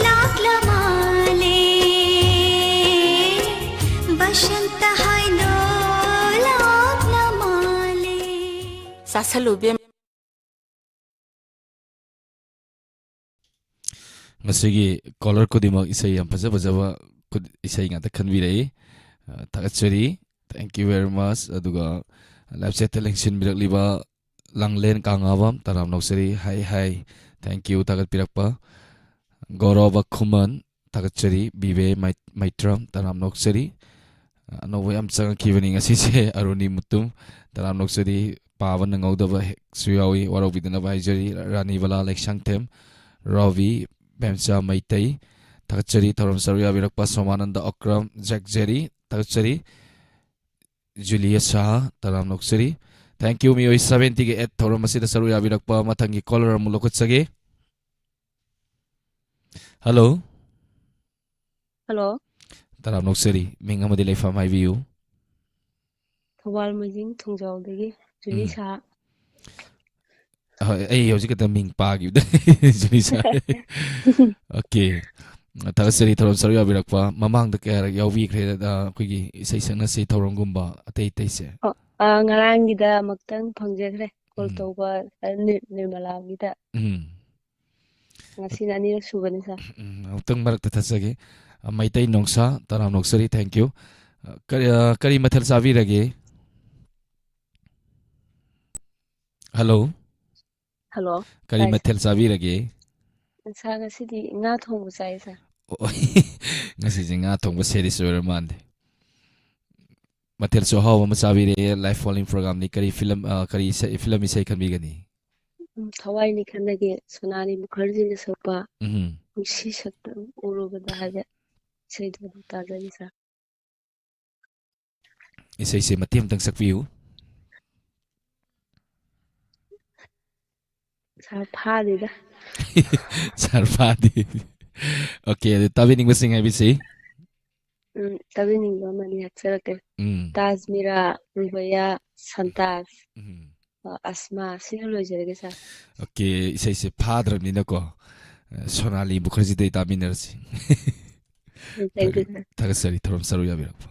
lak lamale basanta hai do lak lamale Sasalubim ngasigi caller ko dimag isay yam paja paja isay nga ta khanbirei tagachari thank you very much aduga live chat election birakliba langlen kangawam taram noksari hi thank you tagat pirakpa Gaurav Khuman tagachari bibe maitram taram noksari no way am chang kivening asise aruni mutum taram noksari Pava Nangodava Suyawi, Warobidana Vajari, Rani Vala Lake Shanktem, Ravi, Bemsa Maitei, Takachari, Taram Saria Virakpa Somananda Okram, Jack Jerry, Takachari, Julia Shah, Taram Noksari. Thank you, Mio 78 Toramasida Saruya Virakpa, Matangi Color Mulokutsagi. Hello. Hello. Taram Noksari, Mingamadile from my view. Thawal Majing Thongjaudagi, Julisa. Ay, how's it Ming Pag? Julisa. Okay. Takasari Taram Saruya Virakpa, Mamang the Care, Yawi created Quiggy, Saysana say Torongumba, a Tate. Ngarangida Maktan Pangre, Koltoba, Nirmalagida. Nasinani Suganisa. Tung Marak Tasagi, Maitay Nongsa, Taram Noksari, thank you. Karimatel Savirage. Hello. Hello. Karimatel Savirage. Saga City, not home size. Nasing atong ba series or Monday. Matel so how Masavire life falling program ni Kari film film is can be gani. Hawaii Nikanagi, Sonani Mukherjee Sopa, she shut them all over the Haja, said Tazanisa. Isa say Matim tang sakview. Sarpadi. Sarpadi. Okay, the tabining was sing I will say. Tabining Romani Axelate. Tazmira, Rubaya, Santas, Asma, Sinology. Okay, say Padre Minako. Sonali Mukherjee de Taminers. Thank you. Tagasari from Saruya Virakpa.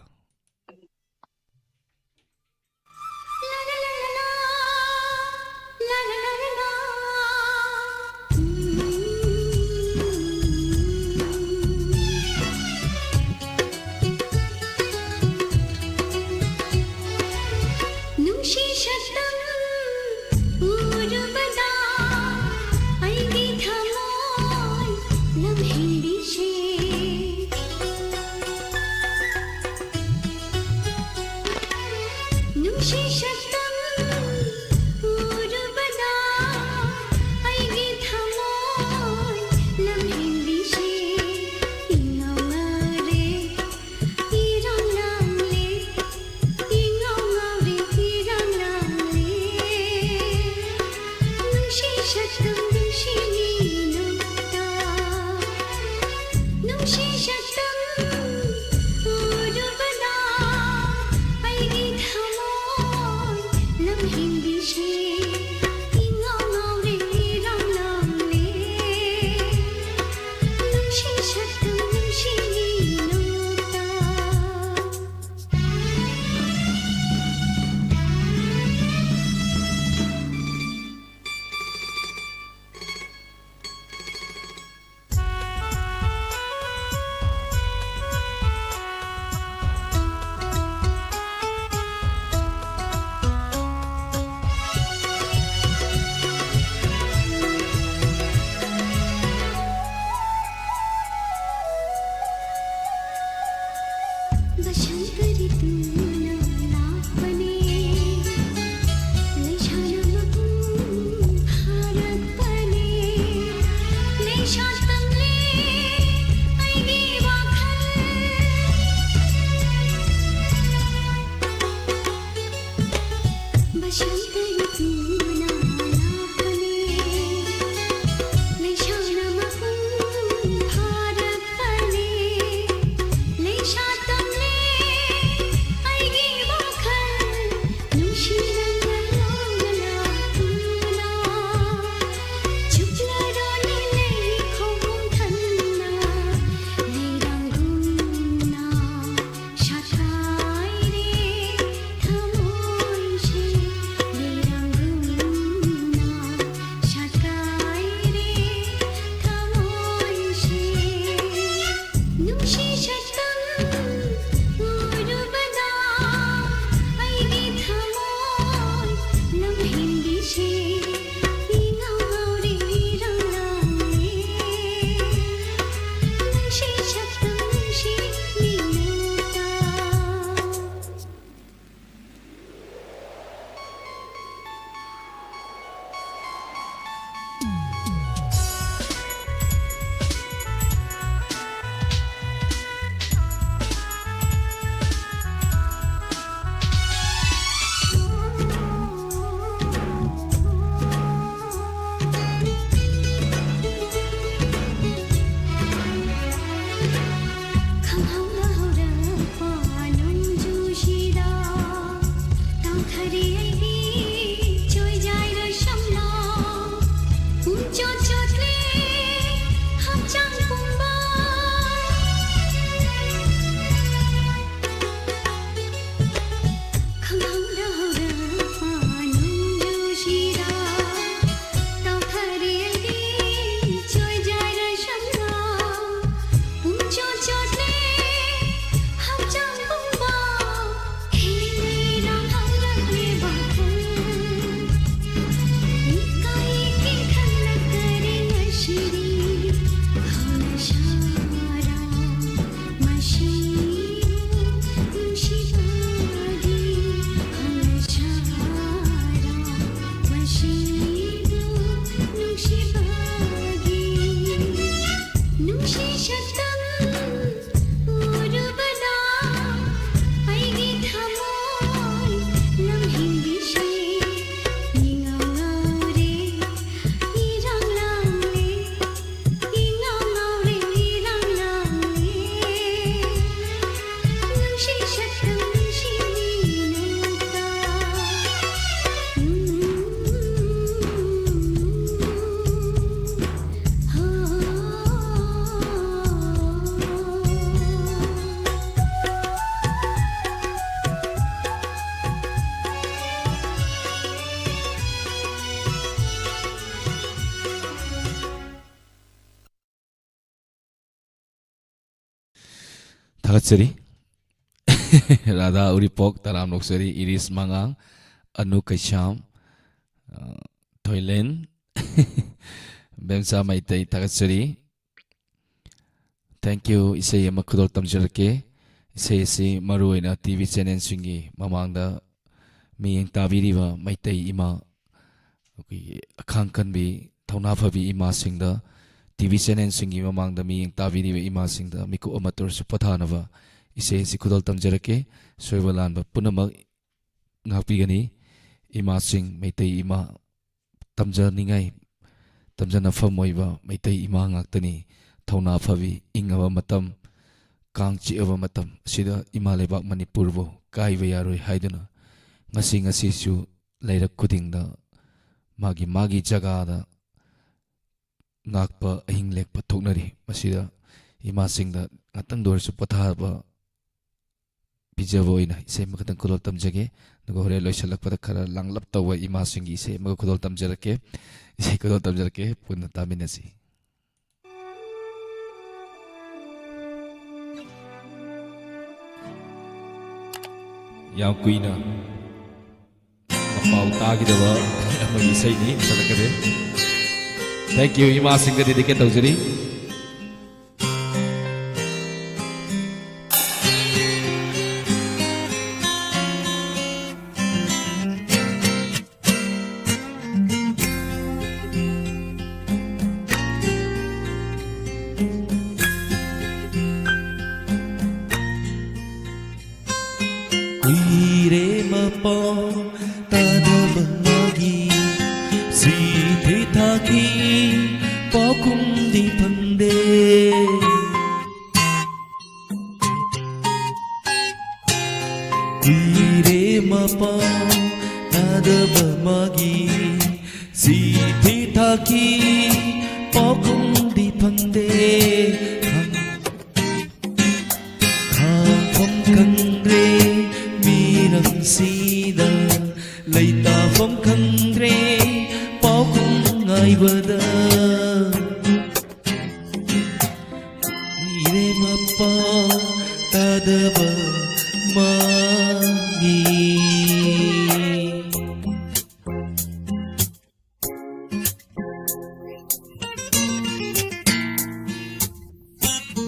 Thagatsari Radha Uripok Taram Noksari Iris Mangang Anu Kaisham Toilen Bemsa Maitai Thagatsari. Thank you isay makudol tamjarake isay si maruina TV channel singi mamangda miyeng tabiriba maitai ima akhangkan bi thauna phabi ima singda TV channel singi mamangda miyeng tabiriba ima singda miku amator su pathanaba isay si kudol tamjarake soibalan ba punamak ngapigani ima sing maitai ima tamjaningai tamjana famoiba maitai ima ngaktani Thauna phabi ingaba matam kangchi aba matam sida ima lebak Manipur bo kaiba yaroi haiduna ngasi su lairak kudingda magi jaga da ngakpa ahing lekpa thoknari masida ima singda ngatang dor su pathaba bijabo ina isai makatang kudol tamjage nago hore loisalak pada khara langlap tawa ima singi isai maga kudol tamjarake isai kudol tamjarake punna taminasi. Yang kuina Napau tagidaba amagi isai ni salakade. Thank you ima singga dedicate taujari.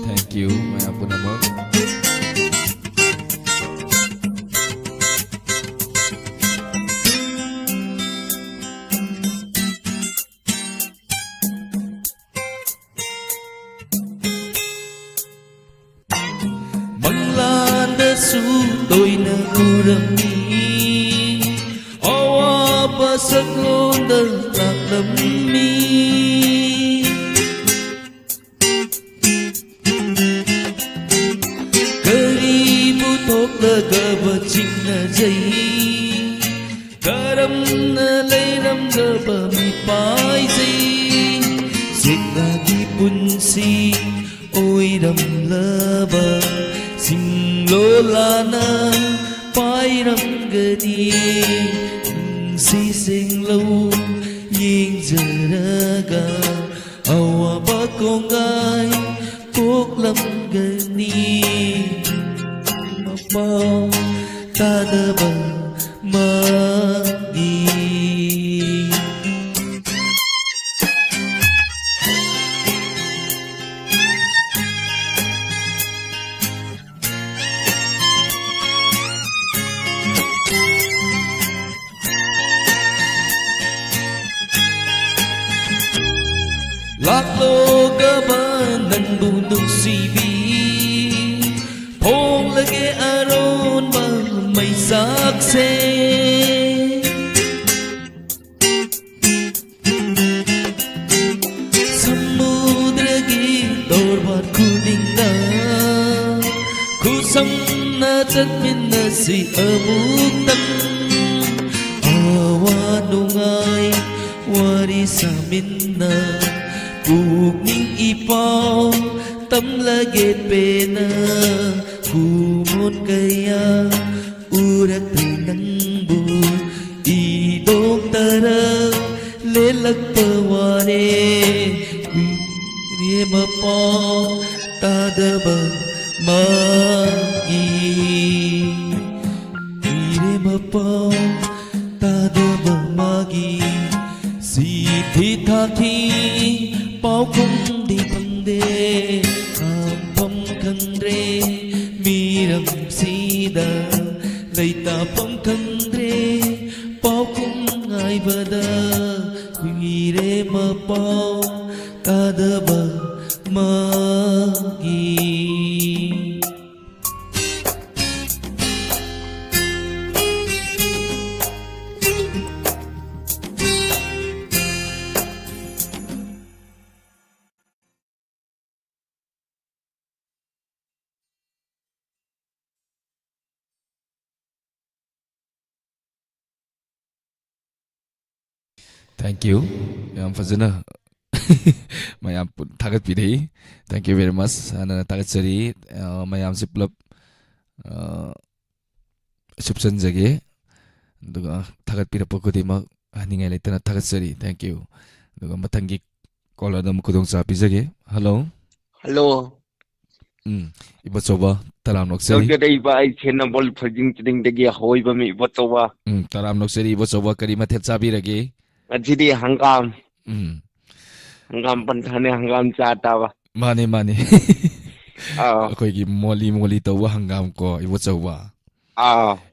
Thank you, maya punamag. Manglandasu toina kurami awa pasaklonda taklami karibu toklaga bachingna jai karamna leiram gaba mi pai jai siklagi punsi oiram laba Singlolana pairangani si singlo ying jaraga awaba kongai koklam gani mapau tadaba magi. Laklo gaban nandu nuksibi Pong lagi aron ba may sakse Samudra gitor bat kuning na Kusam na tatmin na si amutan Awanungay wari sa minna Bugning ipaw tamlaget pena kumot kaya urat ng bu idong tara lelag paware kuya mapaw tadaba magi ire mapau tadaba magi si thi tha thi pau không đi bằng đê phong khăn rê mi ram si da lay ta phong khăn rê pau không ai bada ire mapau tadaba magi. Thank you. Yang fazana. Mayam pun tagat pilih. Thank you very much. Ana tagat seri mayam siplap subsan jage. Duga tagat pilih pokok dima ningai leitana tagat seri. Thank you. Duga matangi call ada mukudong sapi jage. Hello. Hello. Iba coba taram nok seri. Jadi iba ai chena bol phajing ching degi hoi ba mi iba coba. Taram nok seri iba coba kari mathet sapi lagi. Jadi hangam. Hangam panthane hangam chata ba. Mane. Ako'y moli tawa hangam ko iba coba.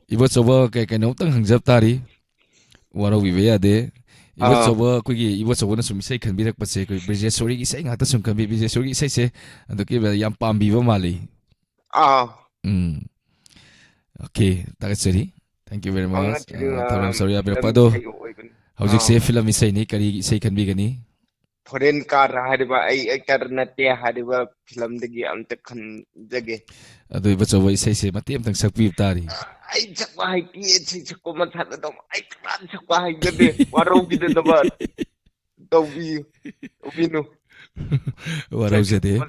Iba coba kay nung tang hangjap tari. Waro wiwe ade. Iba coba iba coba na sumisay kan birak pase ko'y Bridget sorry isay nga ta sum kan Bridget sorry isay se. Ando kay yam pambi ba mali. Okay, tagat seri. Thank you very much. Taram sorry abirapado. Howjik se film isay ni kari isay kan bi gani. Foreign car hadiba ai karnate hadiba film degi amta khan jage. Ado iba coba isay se mati am tang sakpi tari. Ai chakwa hai ki chi chako mathat dom ai kran chakwa hai gade waro bi de dabar. Dobi ubinu. Waro jade.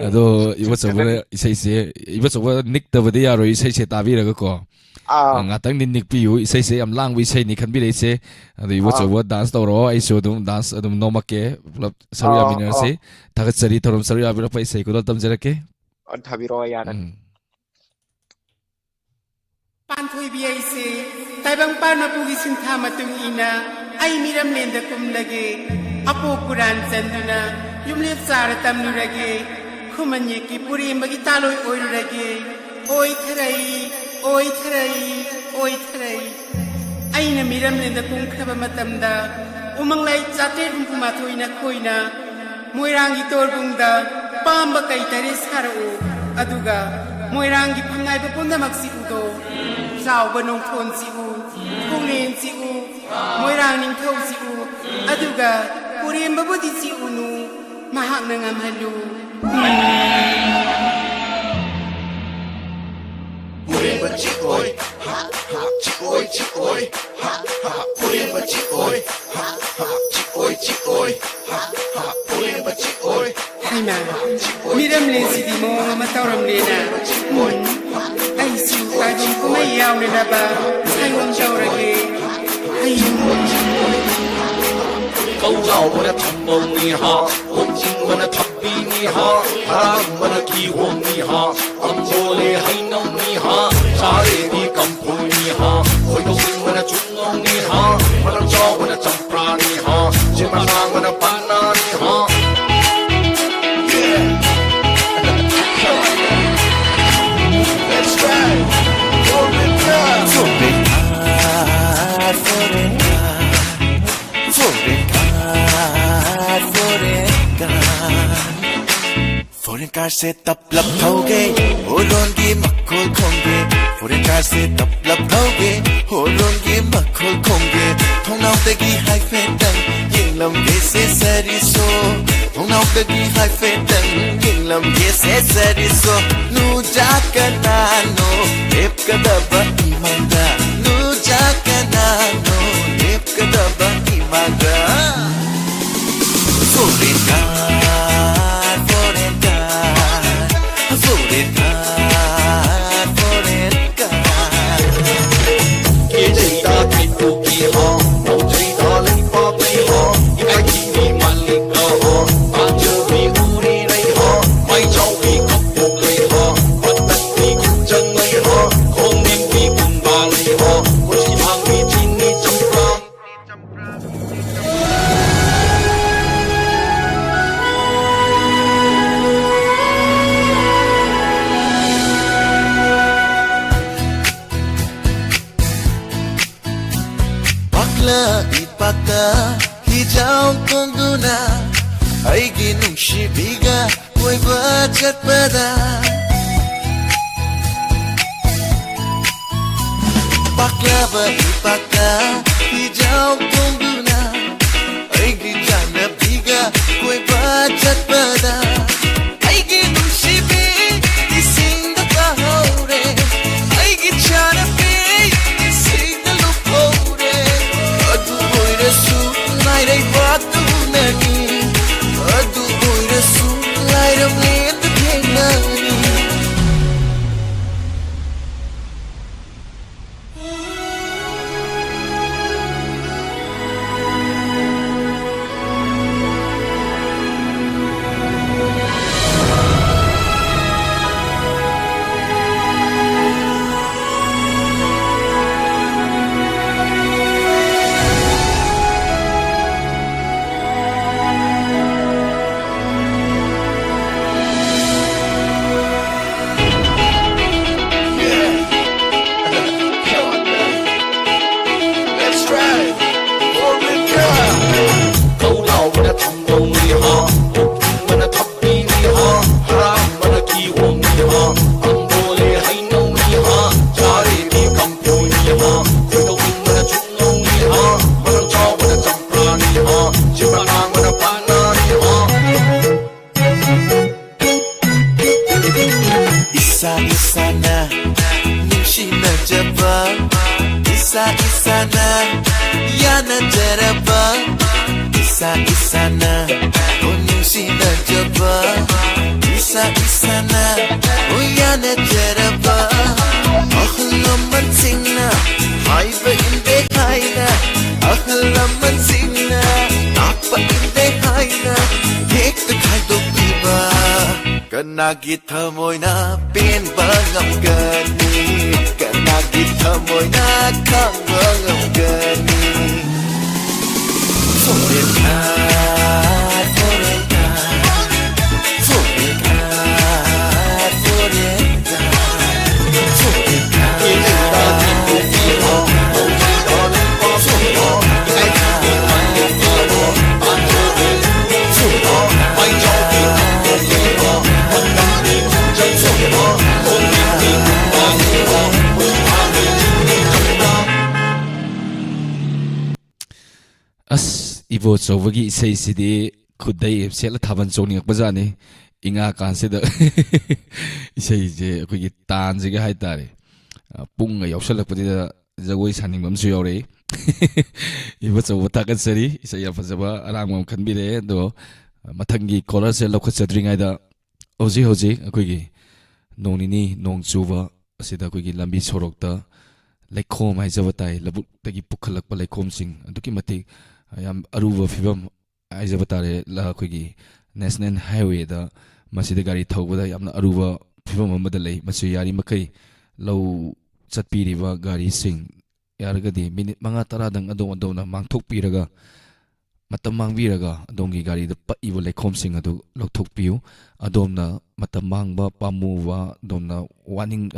Ado iba coba isay se iba coba nik tabade yaro isay se tabi raga ko. Ngatang din nikpiu isay se am lang wi isay ni kan bi se ado iba coba dance tawro ai so dum dance adum nomake flop saruya biner se tagat sari thorom saruya bira pa isay ko dal tam jarake thabiro yara Panthui biaise taibang parna pugi sintha matung ina ai miram lenda kum lage apo Quran chanduna yumlep sar tamnu rage khumanye ki puri magi taloi oiru rage oi tharai aina miram lenda kum khaba matamda umanglai chate rumpuma thoina khoina moirangi torbungda pamba kai tare saru aduga moirangi phangai ba pundamak si udo sauba nongthon si u thonglen si u moirang ningthau si u aduga puremba budi si unu mahak na ngamhalu Puremba chikoi ha ha chikoi ha ha puremba chikoi ha ha chikoi ha ha puremba chikoi Haina miram le si di mo matauram le na ai si ka ji ko mai yaw le na ba sai won jaw ra ge ai câu giàu mà thầm mong ni ha hôm chính mà thầm bi ni ha haram mà kỳ hồn ni ha âm bồ lê hay nông ni ha sa lê đi cầm phôi ni ha hồi đầu sinh mà chung ông ni ha mà làm cho mà chăm pra ni ha trên mà sang mà pana ni ha Let's try foreign car Foreign car se tập lập thâu ghê Hồ lôn ghi mặc khôi không ghê Foreign car se tập lập thâu ghê Hồ lôn ghi mặc khôi không ghê Thông nào ta ghi hai phê đăng Nhưng làm ghê se đi xô Thông nào ta ghi hai phê đăng Nhưng làm ghê se đi xô Nu cha ka nano Nếp ka daba imanda Nu cha ka nano Nếp ka daba imanda Foreign car Hijau kongduna Aigi nungsibiga Koiba chatpada Baklava ipaka Hijau kongduna Aigi janabiga Koiba chatpada Aigi nungsibi Isingda kahore Aigi janabi Isingda lupore Adu oirasu Lairai batu nani Adu oirasu Lairam lenda kenani Kanagi thamoy na pinbangam gani Kanagi thamoy na kangangam gani Foreign Ibo Chowagi say city could they sell a tavan zoning bazani Inga consider say the tan ziga haitari Punga Yoshala put the way sending them Ziori. It was a Watakan city, say Yafazaba, Aram can be there, though Matangi colors a local drink either Ozi Hozi, a quiggy. Nonini, non suva, Sida quiggy lambi sorokta, like home I zavatai, Labuk Tagi Pukalak, like home sing, and Tukimati. I am Aruba Fibam Izavatare La Quigi National Highway the Masidagari Tawada Yam Aruba Fibam Madale Masuyari Makai Low Satpiriva Gari Sing Yaragadi Minute Mangataradan Adona Mangtok Piraga Matamang Viraga Dongi Gari the Ivo like home sing ado Lotok Piu Adomna Matamangba Pamuva Dona Wanning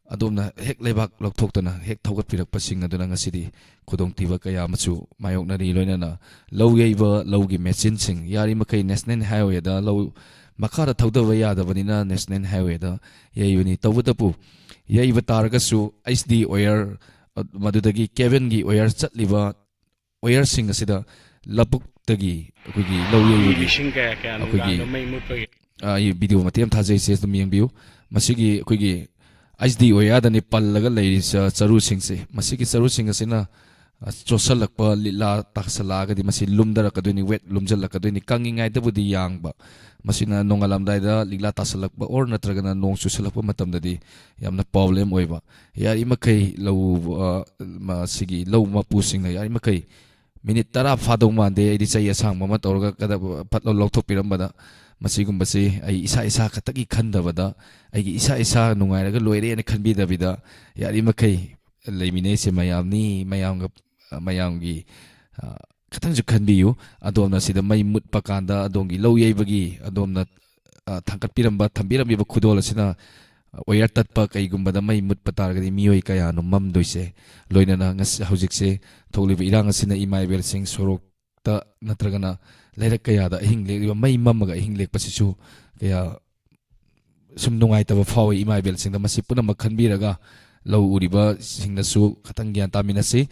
Adomna hek lebak loktokna hek thogat pirak pasing aduna ngasidi khudong tiba kaya machu mayok nari loinana low yeiba lowgi machine sing yari makai national highway da low makara thawda waya da banina national highway da yeibani tawdapu yeiba targa su SD wire madudagi cabin gi wire chatliba wire sing asida labuk tagi akogi low yeibi akogi ai video matiam thajai se dum yengbiu masigi akogi SD Oyada ni Palaga ladies Charu Singh se Masiki Charu Singh asina Chosalakpa Lila Taksalaga di Masi Lumdara Kaduni wet Lumjala Kaduni Kanging Ida Budi Yang ba Masina Nongalam Dida Lila Tasalakba or Natragana Nong Susalapa Matam Dadi Yamna problem Oiva Yari Makai Low Masigi Low Mapusing Yari Makai Minute Tara Fadoma de Edisa Yasang Mama Torga Kada Patlo Lokto Pirambada Masigumbasi ay isa-isa katagi khandabada ay isa-isa nungairaga loire na khanbidabida yari makai leimine se mayamni mayamgi katang khanbiyu adomna sida mai mutpa kanda adongi low yaibagi adomna thangkat piramba thambirami ba khudol asina wire tatpa kaigumbada mai mutpa targadi miyoi kaya no mamdoise loinana ngas hojikse tholiba irang asina imaibel sing sorok ꯃꯔꯛꯇ ꯅꯠꯇ꯭ꯔꯒꯅ ꯂꯩꯔꯛ ꯀꯌꯥꯗ ꯑꯍꯤꯡ ꯂꯦꯛꯂꯤꯕ ꯃꯩ ꯃꯝꯃꯒ ꯑꯍꯤꯡ ꯂꯦꯛꯄꯁꯤꯁꯨ ꯀꯌꯥ ꯁꯨꯝ ꯅꯨꯡꯉꯥꯏꯇꯕ ꯐꯥꯎꯏ ꯏꯃꯥ ꯏꯕꯦꯜꯁꯤꯡꯗ ꯃꯁꯤ ꯄꯨꯝꯅꯃꯛ ꯈꯟꯕꯤꯔꯒ ꯂꯧ ꯎꯔꯤꯕꯁꯤꯡꯅꯁꯨ ꯈꯤꯇꯪ ꯒ꯭ꯌꯥꯟ ꯇꯥꯃꯤꯟꯅꯁꯤ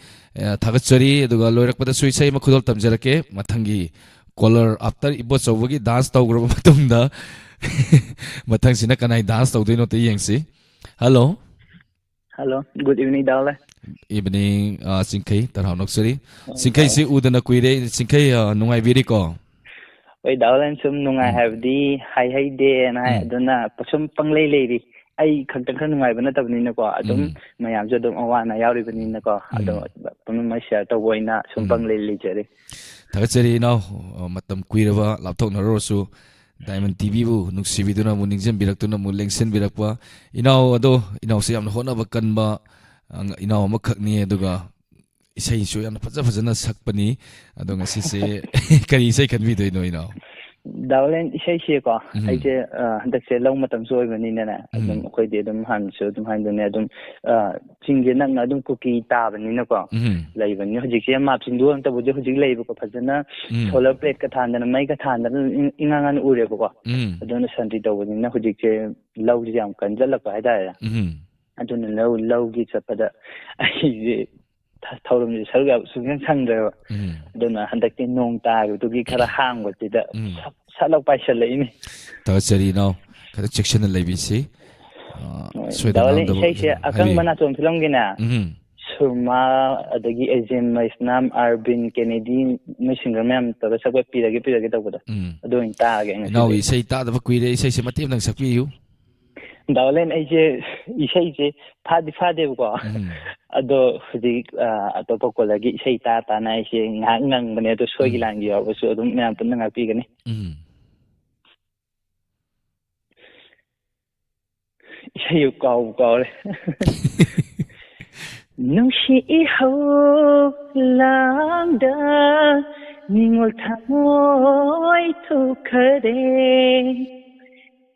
ꯊꯥꯒꯠꯆꯔꯤ ꯑꯗꯨꯒ ꯂꯣꯏꯔꯛꯄꯗꯁꯨ ꯏꯁꯩ ꯑꯃ ꯈꯨꯗꯣꯜ ꯇꯝꯖꯔꯛꯀꯦ ꯃꯊꯪꯒꯤ ꯀꯣꯂꯔ ꯑꯥꯐꯇꯔ ꯏꯕꯣꯆꯧꯕꯒꯤ ꯗꯥꯟꯁ ꯇꯧꯈ꯭ꯔꯕ ꯃꯇꯨꯡꯗ ꯃꯊꯪꯁꯤꯅ ꯀꯅꯥꯏ ꯗꯥꯟꯁ ꯇꯧꯗꯣꯏꯅꯣ ꯑꯝꯇ ꯌꯦꯡꯁꯤ hello Hello, good evening, Dale. Evening, Sinkai, Tarhaw Noksari. Sinkai si Udana Kuire, Sinkai, Nungai Viriko. Wait, Dale, some Nungai have the high day and I don't know, some Panglay lady. I can't tell Nungai, but not of Ninako. I don't, my answer don't want I out even in the car. I don't, my shirt of Wayna, some Panglay lady. Tagatsari now, Matam Quirava, Laptop Narosu. Diamond TV bu nuksibiduna mu ningjanbirakuna mu lengsenbirakpa inaw ado inaw se yamna honaba kanba inaw amakhakni aduga isai su yamna fajana sakpani ado ngasi se kari isai khanbidoino inaw Dawlen isai se ko aije handakse long matam soibani na adum khoide adum hansu adum handune adum chingje nang adum kuki tabani na ko laibani hojik se map sindu anta buje hojik laiba ko fajana solar plate ka thandana mai ka thandana ingangan ure ko aduna santi tawani na hojik se law jam kanjala ka haida aduna law gi chapada aije thaurum ji sarga sungyan sangdra aduna handakti nong ta du gi khara hang watida salak paisal ini Tagatsari now kada section laibisi Dawle isai se akang mana tom film gina Surma adagi Ajim Isnam Arbin Kennedy Messenger ma'am taga sakwa pirage tawda ado inta age now isai ta da kuire isai se matim nang sakpiyu Dawlen aije isai je fade ko ado hudi atopa ko lagi isai ta na ise ngang bane to sogi langi awasu adum ma'am punna ngapi gani isai kau Nushi iho langda ningol thamoy thukare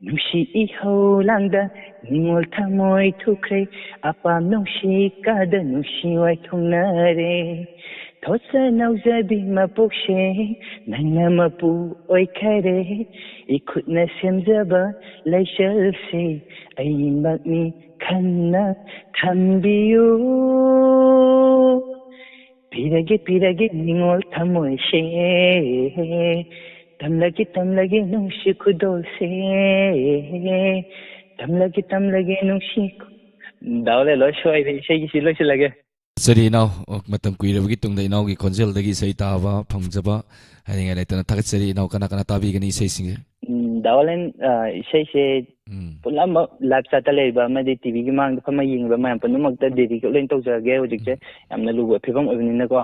Nushi iho langda ningol thamoy thukre apam nushi kada nushi wai thungnare thosa nauzabi mapokshe nangna mapu oikhare ikhutna semjaba laishalse aimakni khanna thambiyu pirage ningol thamoy she tamlagi nungshi khudol se tamlagi nungshi Dawle lo shoi sei gi lo lage Sari now matam kuirabagi tungda inaw gi konjel dagi sei taba phamjaba haninga laitana tagatsari inaw kana tabi gani sei singe Dawlen isai se pulam live chat leba amadi TV gi mang phama yingba mayam punumakta dedi ko len tawjage hojikse yamna luwa phibam oibnina ko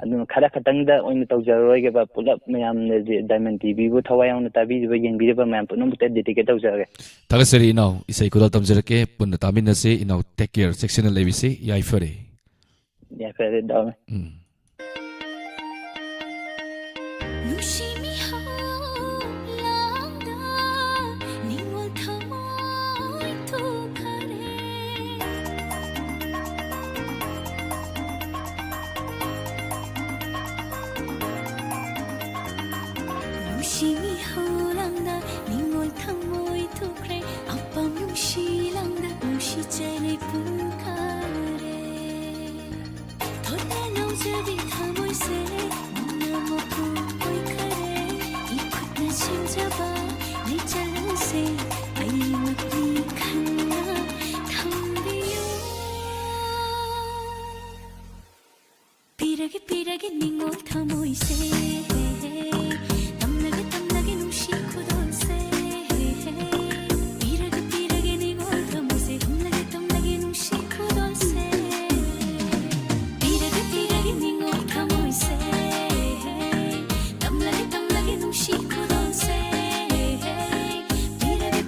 adu khara khatang da oin tawjaroi ge ba pulap mayam ne Diamond TV bu thawai on tabi ba yingbi ba mayam punumta dedi ke tawjage Tagasari inaw isai kudal tamjarake punna taminase inaw take care section lebisi yai fare Dawle pirage ningol thamoy se tamlage nushi khudol se pirage ningol thamoy se tamlage nushi khudol se pirage ningol thamoy se tamlage nushi khudol se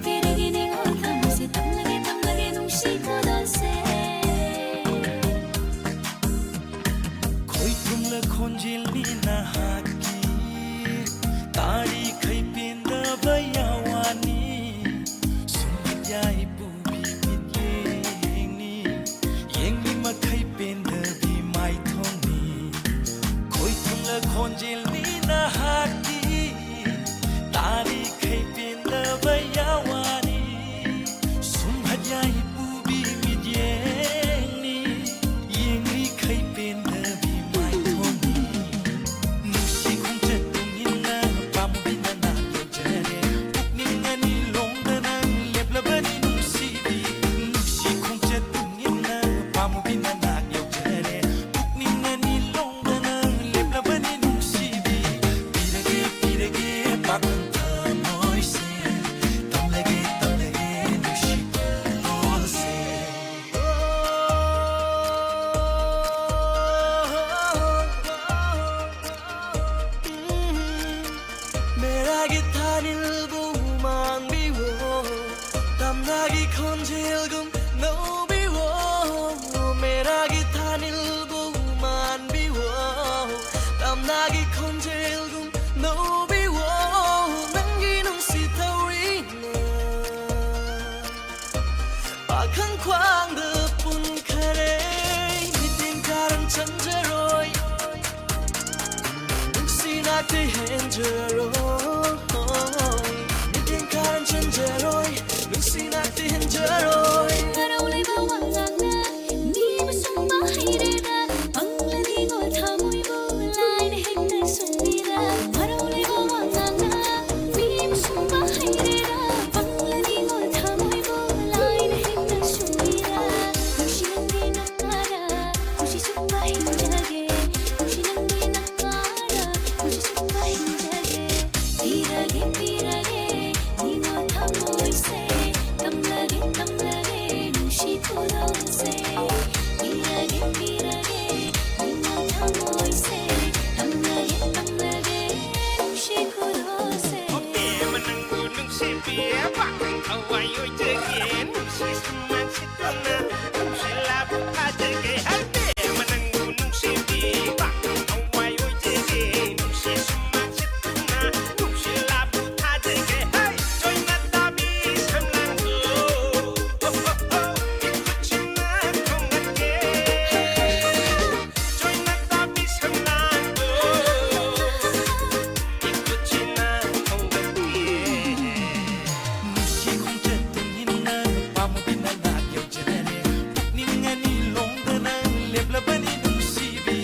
pirage ningol thamoy se tamlage nushi khudol se Khonjil ni na haki tari khai pinda bayawani sumyai pubi mitni yengni ma khai pinda bi mai thoni khoi thumla khonjil na hati tari khai pin da bayawani sumhajai pubi midyeni yengri khai pin da bi mai thoni nusi khungche tungina pamubina na yojare pukningani longda nang leblabani nusi bi nusi khungche tungina pamubina na yojare pukningani longda nang leblabani nusi bi pirage pakang thanoi se tamlage nusi kol se mera gitaril bu mang bi wo tamnagi khonjil gum no bi wo mera gitaril bu man bi wo tamnagi khonjil gum no bi wo nangi nung si tauri na pakang kwang de pun khare mitin karan chanjeroi Sinakti henjeroi, mitin karan chanjeroi, sinakti henjeroi. Parole bawanga ni musumma hayreda bangladi go thamoi go line hekta sundira parole bawanga ni musumma hayreda bangladi go thamoi go line hekta sundira khushi nangi nakara khushi summa hinjage khushi nangi nakara khushi summa hinjage pirage ni go thamoi se tamlage nushi kolo se pirage ni go thamoi se tamlage nushi kolo se Menunggu nungsi biar bakang awai oi jegen nungsi seman setana nungsi labu aja ke hati menunggu nungsi biar bakang awai oi jegen nungsi seman setana nungsi labu aja ke hai joy nata bi senang go ikut cina kongat ke joy nata bi senang go ikut cina kongat ke nusi khungche tungina pamubina na yojare pukningani longda nang leblabani nusi bi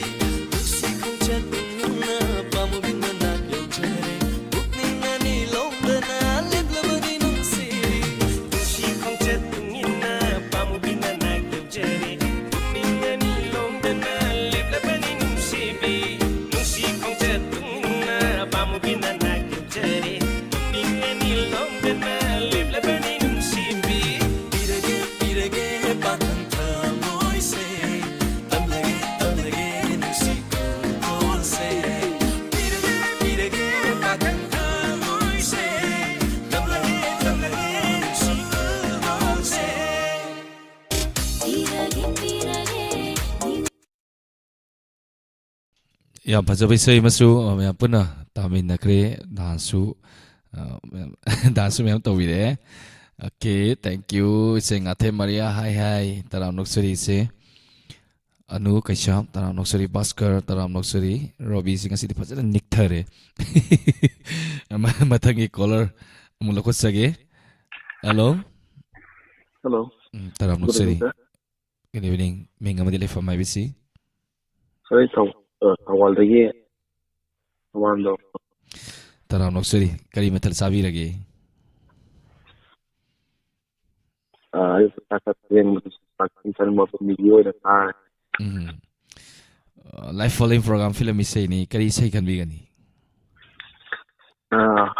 nusi khungche tungina pamubina na yojare pukningani longda nang leblabani nusi bi nusi khungche tungina pamubina na yojare pukningani longda nang leblabani nusi bi nusi khungche tungina pamubina na yojare pukningani longda nang leblabani nusi bi pirage bakang thanoi se tamlage nusi kol se pirage bakang thanoi se tamlage nusi kol se ꯌꯥꯝ ꯐꯖꯕ ꯏꯁꯩ ꯑꯃꯁꯨ ꯃꯌꯥꯝ ꯄꯨꯟꯅ ꯇꯥꯃꯤꯟꯅꯈ꯭ꯔꯦ ꯗꯥꯟꯁꯁꯨ ꯃꯌꯥꯝ ꯇꯧꯕꯤꯔꯛꯑꯦ ꯑꯣꯀꯦ ꯊꯦꯡꯛ ꯌꯨ ꯏꯆꯦ ꯉꯥꯊꯦ ꯃꯔꯤꯌꯥ ꯍꯥꯏ ꯇꯔꯥꯝ ꯅꯣꯛꯆꯔꯤ ꯏꯆꯦ ꯑꯅꯨ ꯀꯩꯁꯥꯝ ꯇꯔꯥꯝ ꯅꯣꯛꯆꯔꯤ ꯚꯥꯁꯀꯔ ꯇꯔꯥꯝ ꯅꯣꯛꯆꯔꯤ ꯔꯣꯕꯤꯁꯤ ꯉꯁꯤꯗꯤ ꯐꯖꯅ ꯅꯤꯛꯊꯔꯦ ꯃꯊꯪꯒꯤ ꯀꯣꯂꯔ ꯑꯃꯨꯛ ꯂꯧꯈꯠꯆꯒꯦ ꯍꯜꯂꯣ Hello. ꯇꯔꯥꯝ Good ꯅꯣꯛꯆꯔꯤ evening, sir. ꯒꯨꯗ ꯏꯚꯤꯅꯤꯡ ꯃꯤꯡ ꯑꯃꯗꯤ ꯂꯩꯐꯝ ꯍꯥꯏꯕꯁꯤ Sorry, ꯊꯧꯕꯥꯜꯗꯒꯤ ꯊꯧꯕꯥꯜꯗꯣ ꯇꯔꯥꯝ ꯅꯣꯛꯆꯔꯤ ꯀꯔꯤ ꯃꯊꯦꯜ ꯆꯥꯕꯤꯔꯒꯦ ꯑꯌꯨꯛꯇ ꯆꯥꯛ ꯌꯦꯡꯕꯗ ꯆꯥꯛ ꯆꯥꯅꯤꯡꯕ ꯃꯤꯒꯤ ꯑꯣꯏꯅ ꯆꯥꯔꯦ. ꯂꯥꯏꯐ ꯐꯣꯂꯣꯋꯤꯡ ꯄ꯭ꯔꯣꯒ꯭ꯔꯥꯝ ꯐꯤꯂꯝ ꯏꯁꯩꯅꯤ ꯀꯔꯤ ꯏꯁꯩ ꯈꯟꯕꯤꯒꯅꯤ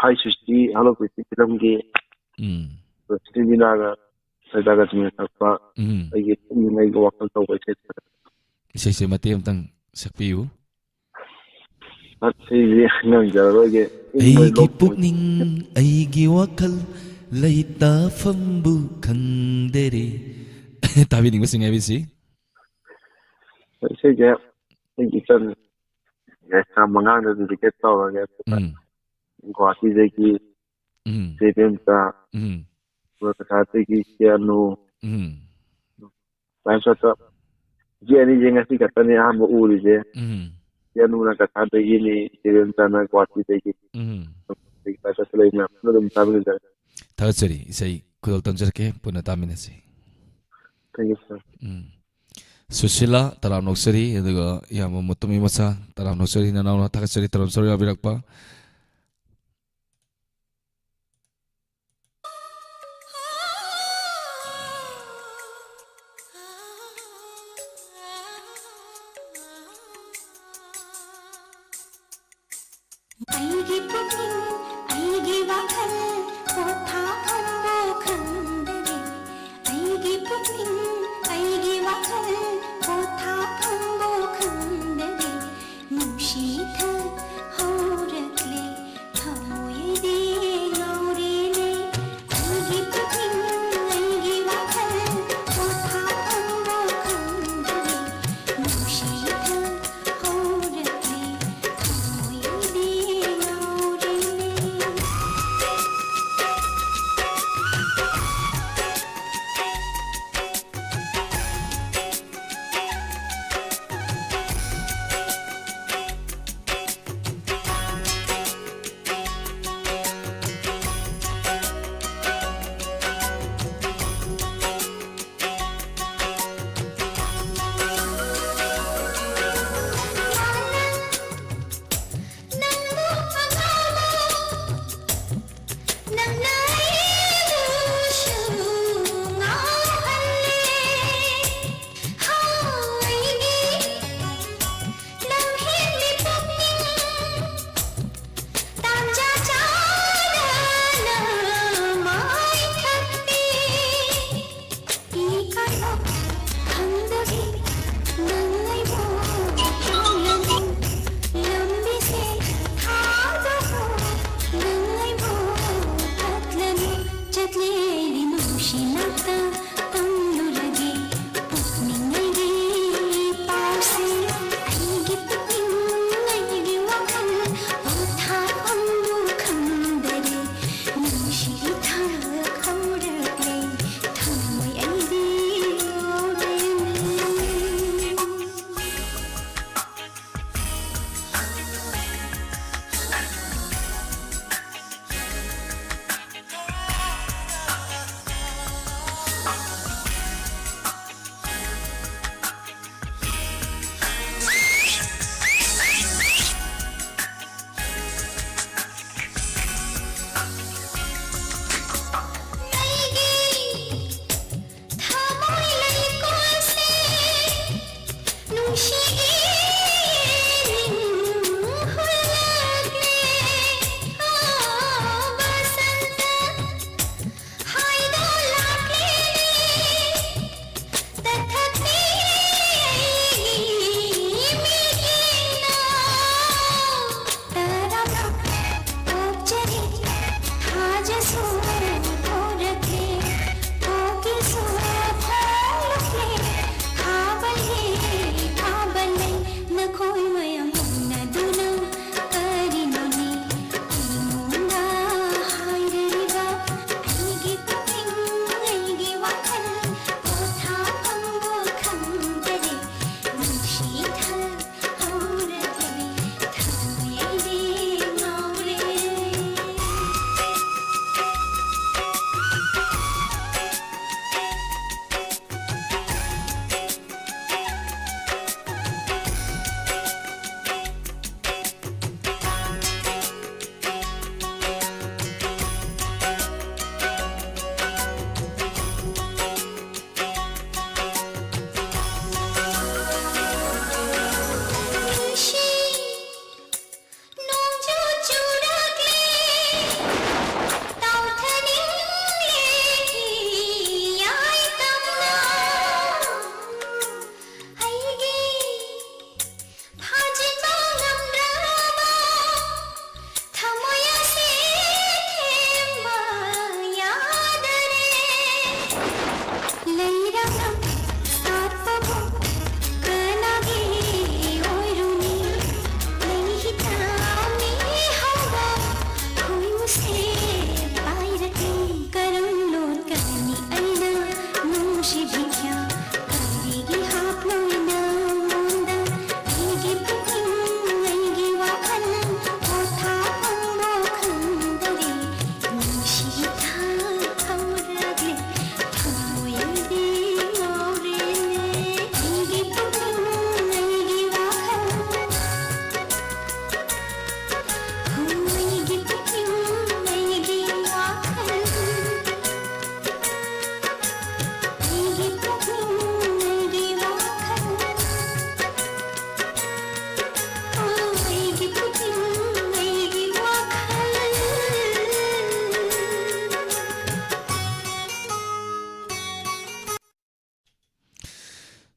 ꯍꯥꯏ ꯁꯨꯁꯇꯤ ꯍꯜꯂꯣ ꯄ꯭ꯔꯤꯇꯤ ꯐꯤꯂꯝꯒꯤ ꯁ꯭ꯔꯤꯕꯤꯅꯥꯒ ꯁꯩꯗꯥꯒ ꯆꯨꯝꯅ ꯁꯛꯄ ꯑꯩꯒꯤ ꯄꯨꯛꯅꯤꯡꯉꯩꯒ ꯋꯥꯈꯜ ꯇꯧꯕ ꯏꯁꯩ. ꯏꯁꯩꯁꯦ ꯃꯇꯦꯛ ꯑꯃꯇꯪ ꯁꯛꯄꯤꯌꯨ. ꯁꯤꯁꯦ ꯉꯝꯖꯔꯔꯣꯏꯒꯦ. ꯑꯩꯒꯤ ꯄꯨꯛꯅꯤꯡ ꯑꯩꯒꯤ ꯋꯥꯈꯜ ꯂꯩꯇꯥꯐꯝꯕꯨ ꯈꯪꯗꯔꯦ. ꯇꯥꯕꯤꯅꯤꯡꯕꯁꯤꯡ ꯍꯥꯏꯕꯁꯤ ꯏꯁꯩꯁꯦ ꯑꯩꯒꯤ ꯏꯆꯟ ꯌꯥꯏꯁꯅꯥꯝ ꯃꯉꯥꯡꯗ ꯗꯤꯗꯤꯀꯦꯠ ꯇꯧꯔꯒꯦ. ꯒꯨꯋꯥꯍꯥꯇꯤꯗꯒꯤ ꯖꯦꯕꯦꯝꯆꯥ, ꯀꯣꯜꯀꯇꯥꯗꯒꯤ ꯀꯤꯌꯥꯅꯨ, ꯂꯥꯏꯝ ꯁꯣꯠꯇ ꯏꯆꯦ ꯑꯅꯤꯁꯦ ꯉꯁꯤ ꯈꯛꯇꯅꯤ ꯑꯍꯥꯟꯕ ꯎꯔꯤꯁꯦ. Yanuna Katadagini, Sirentana, Quati, take it. Thursday, say, Kudal Tanjake, Punataminasi. Thank you, sir. Susila, Taranoxeri, Yamamutumi Masa, Taranoxeri, Nana, Takasari, Transori Abirakpa. Aigi puting, aigi wakal, kotha ambo khandare. Aigi puting, aigi wakal, kotha ambo khandare. Nushitha hauratle, thamoye de gaurele. Aigi puting, aigi wakal, kotha ambo khandare. Nushitha hauratle, thamoye de gaurele.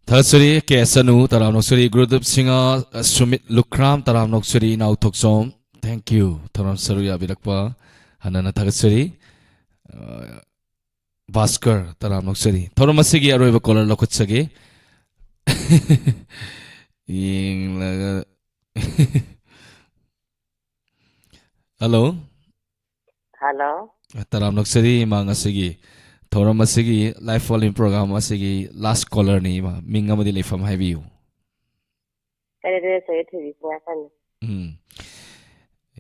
Thasuri Kesanu Taram Noksuri Gurudup Singa Sumit Lukram Taram Noksuri Nau Toksom. Thank you. Taram Saruya Birakpa Hanana Thasuri Vaskar Taram Noksuri. Thoramasigi Areva Color Lokutsagi. Hello. Hello. Taram Noksuri Mangasigi. Thoramasigi live following program asigi last caller ni ma mingamadi lefam haibiu. Kaya saya TV kan.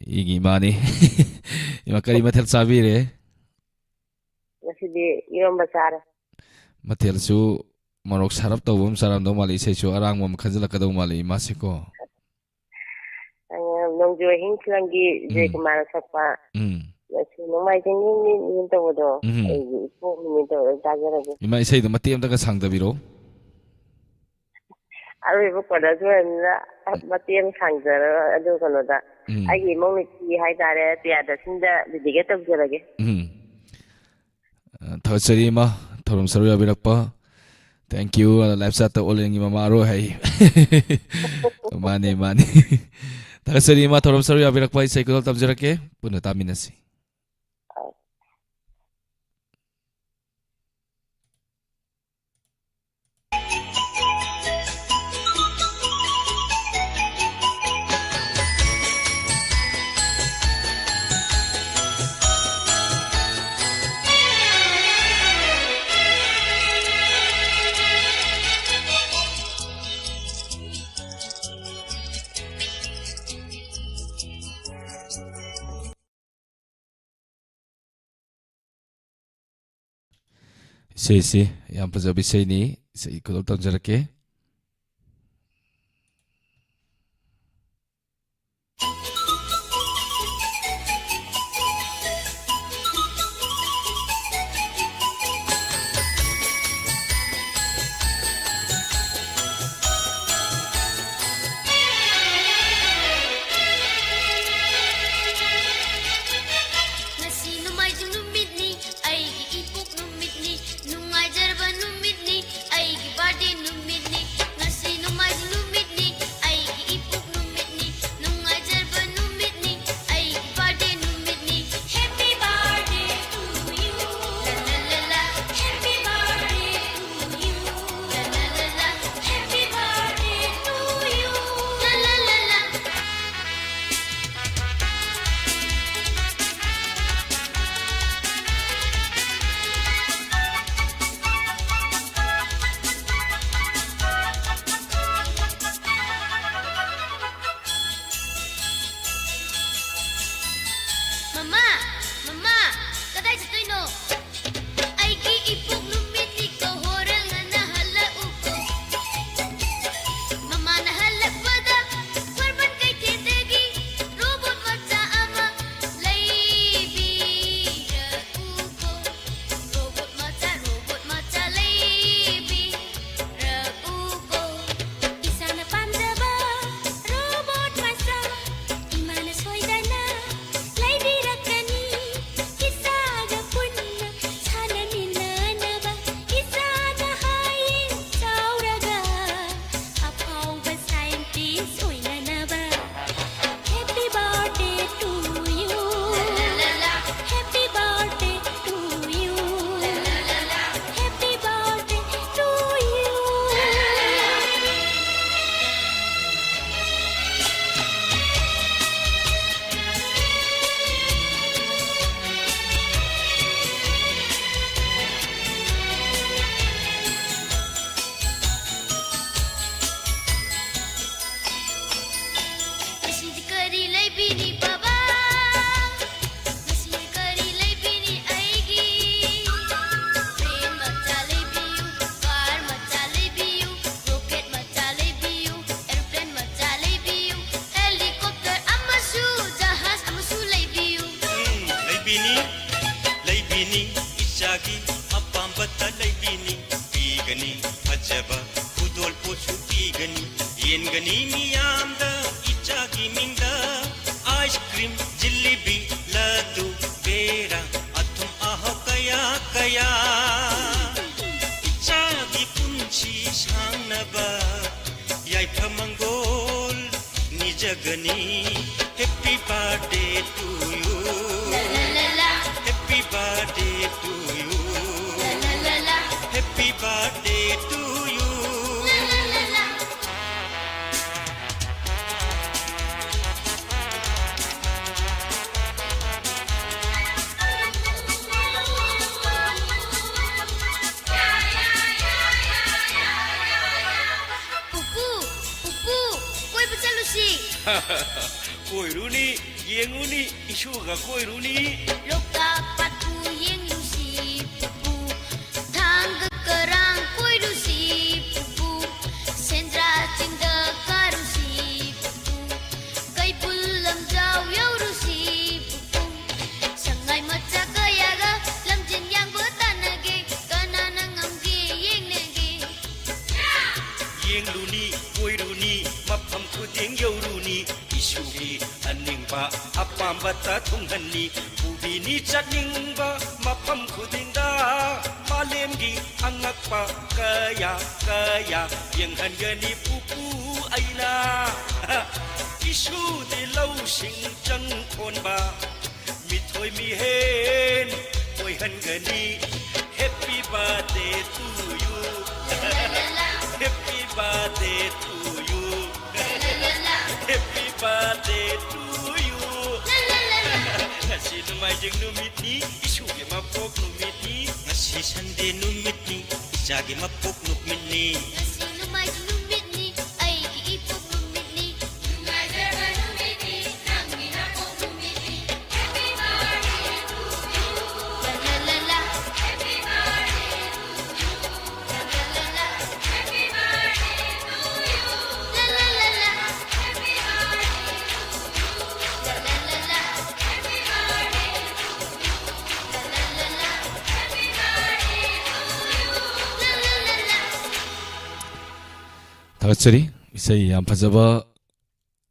Igi mani. Ima kari mathel sabire. Masih iom besar. Mathel su marok sarap tawum saram do mali se su arang mom khanjala kadau mali masiko. Nongjo hingklangi je kemana sapa. Masih nomai jengi ni minta bodo. Ibu minta jaga lagi. Ima isai do mati am daga sang da biro. Aru ibu pada tu mati am sang jara adu kalau dah. Agi mau ni hai dare tiada sinda didiga tak jara lagi. Thasuri ma thorum saruya birakpa. Thank you. Live chat ta olengi mama aro hai. Mane. Thasuri ma thorum saruya birakpa isai ko tam jara ke punna taminasi. Si, yang pasabi say ni, sa ikut tang jarake. Ice cream, jalebi, ladu, bera, atum aho kaya kaya. Ichagi punchi sang na जगनी happy birthday to you happy birthday to you happy birthday to you कोइरुनी येंगुनी इशुगा कोइरुनी लोका पतु येंगुसी पुपु थांग करang कोइरुसी पुपु सेंद्रा चिंग कारुसी पुपु कै पुल्लम जाव यौरुसी पुपु संgai macha kayaga lamjin yang botanage kanana ngamge yengnege येंगलुनी कोइरुनी मफम खुदिंग यौरुनी इशुगी अनिंगबा अपाम्बता थुंगनी पुबिनी चनिंगबा मफम खुदिंदा मालेमगी अंगकपा कया कया येंगहनगनी पुपु आइना इशु दे लौसिंग चंग खोनबा मिथोय मिहेन कोइहनगनी happy birthday to you happy birthday to you happy birthday to you ngasi numaijing numitni isugi mapok numitni ngasi sande numitni ijagi mapok numitni ngasi numaijing numitni aigi ipok numitni numaijing numitni nangi napok numitni happy birthday to you la la la happy birthday to you la la la happy birthday to you la la la happy birthday to you la la la happy birthday to you la la la happy birthday to you la la la Tagatsari isai yam phajaba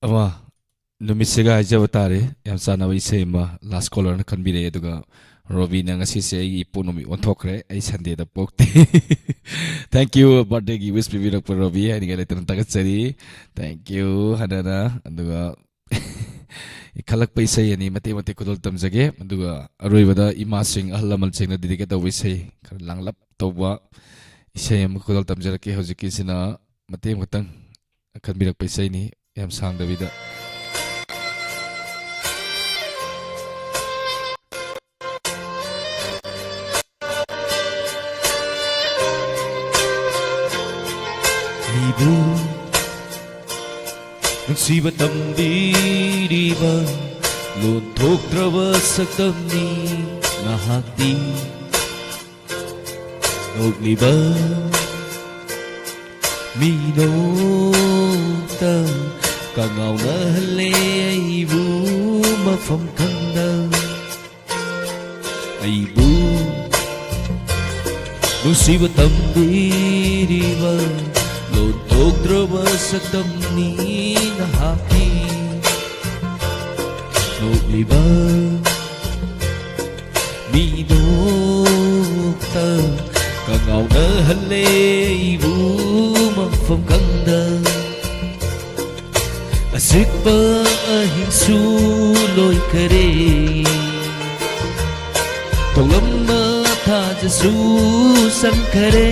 ama numisega hajaba tare yam sana isai ma last caller na khanbire aduga Robi na ngasi se ai ipunumi onthokre ai Sunday da pokte thank you birthday gi wish preview for Robi ani gale tan tagatsari thank you hadana aduga khalak paisai ani mate mate kudol tamjage aduga aroibada ima sing ahlamal sing na didike tawi sei khar langlap toba isai am kudol tamjarake hojiki sina mate matang khanbirak paisai ni yam sang davida ibu nungsiba tambiriba lunthoktraba saktamni nahakti nogliba minota kangau na hale ibu mafam kanda ibu nungsiba tambiriba lunthoktraba saktamni nahakti nogliba minota kangau na hale ibu mafam kanda asikpa ahing suloy kare tolam na thaja su sankare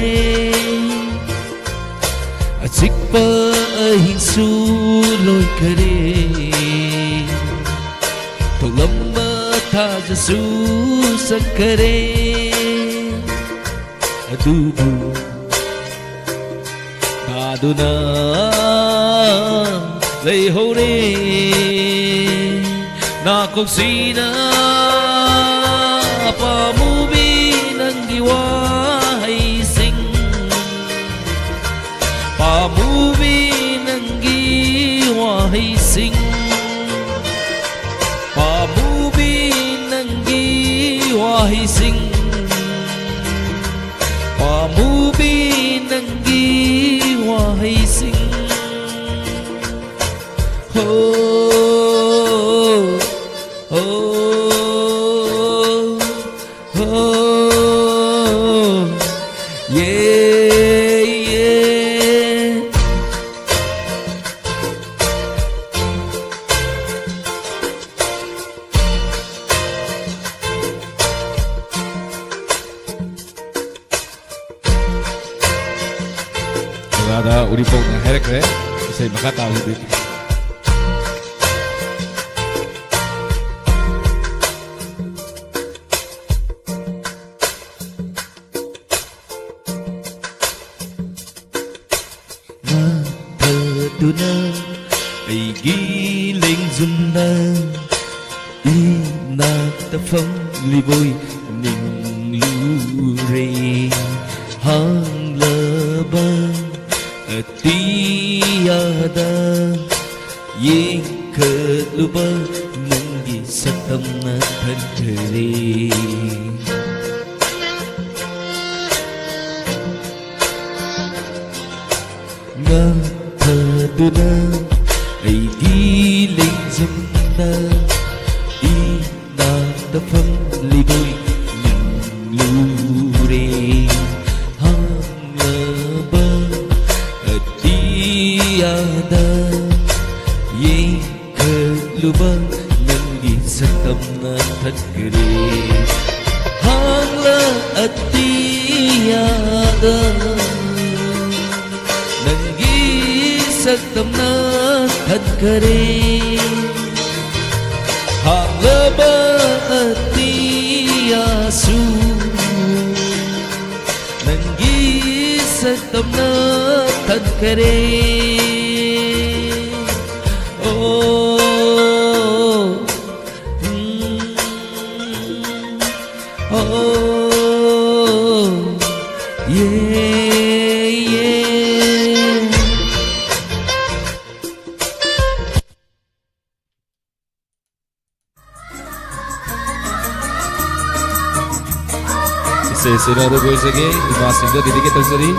asikpa ahing suloy kare tolam na thaja su sankare adudu aduna leihore na koksina pamubi nangi wahai sing pamubi nangi wahai sing pamubi nangi wahai sing pamubi nangi wahai sing oh oh oh yeah yeah Uripong Herekre isay makatawid dito. Tuna ay giling zuna inatafang liboy ning lure hang labang at tiyada ying kalubang ng isatam na pagkari nga kaduna ay giling zumna inatapang liboy ng lure hanglabang at tiyada yung kalubang ng isatam na tagkari hangla at tiyada Saktam na tadkare Hanglaba at tiyasu Nanggi saktam na tadkare Oh Oh Yeah Senado Goisage, Imasinda Didike Tazari.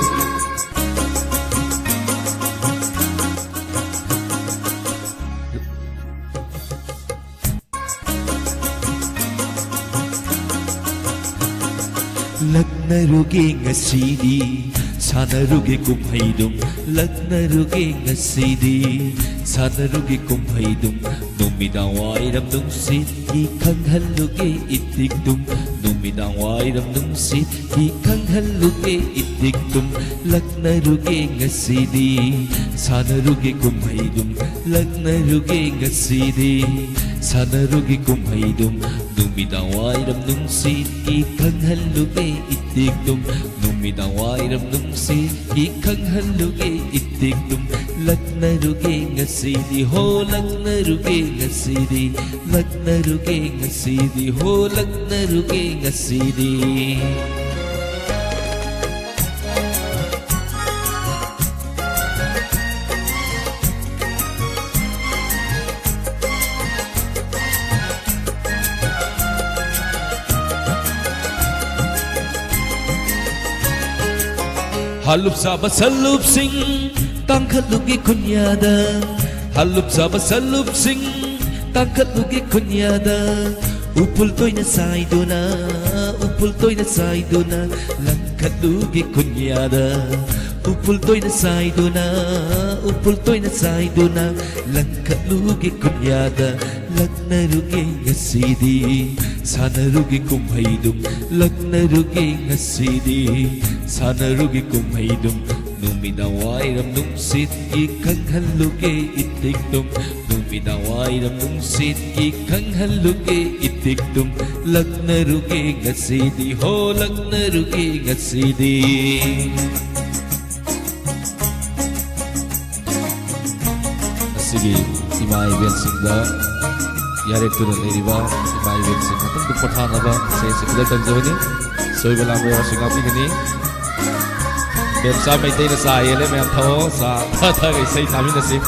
Lagnaruge ngasidi, sanaruge kumhaidum. Lagnaruge ngasidi, sanaruge kumhaidum. Numidawai ram nung sit, ikang haluge itigdum. Numidawai ram nung sit, ikang haluge itigdum. Lagnaruge ngasidi, sanaruge kumhaidum. Lagnaruge ngasidi, sanaruge kumhaidum. Numidawai ram nung sit, ikang haluge itigdum. Numidawai ram nung sit, ikang haluge itigdum. Lagnaruge ngasidi, ho lagnaruge ngasidi. Lagnaruge ngasidi, ho lagnaruge ngasidi. Halup saba salup sing tangkalugi kunyada Halup saba salup sing tangkalugi kunyada Upul toy na saidona Upul toy na saidona Langkalugi kunyada Upul toy na saidona Upul toy na saidona Langkalugi kunyada Lagnaruge ngasidi Sanarugi kumhaidum Lagnaruge ngasidi Sanarugi kumhaidum Numinawai ram nung sit Ikang haluge itigdum Numinawai ram nung sit Ikang haluge itigdum Lagnaruge ngasidi Ho lagnaruge ngasidi Sige, Imay Bensingda Yari turun iriba Imay Bensing Hatang dupathan na ba Sa sikulat ang zoni Soy walang may wasungapi gani Bemsa may day na sa ayele May ang tao sa tatag Isay namin nasib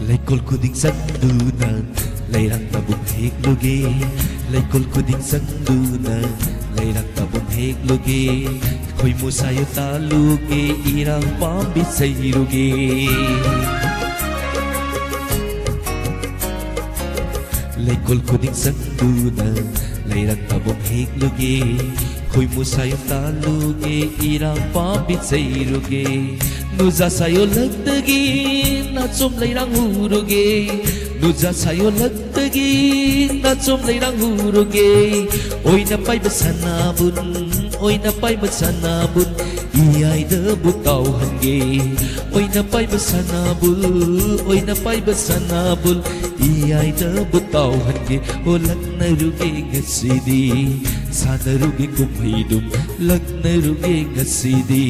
Laikol ko ding sandunan Layrang tabong higlugi Laikol ko ding sandunan Layrang tabong higlugi Ko'y mo sa'yo talugi Irang pambit sa irugi Laikol ko ding sandunan leirang tabok hekluge khoi mu sayong taluge irang pambi cheiruge nuja sayo lagdagi na chom leirang uruge nuja sayo lagdagi na chom leirang uruge oina pai basanabun oina pai basanabun iyai da butau hange oina pai basanabul oina pai basanabul iyai da butau hange o laknaruge ngasidi sanaruge kumhaidum laknaruge ngasidi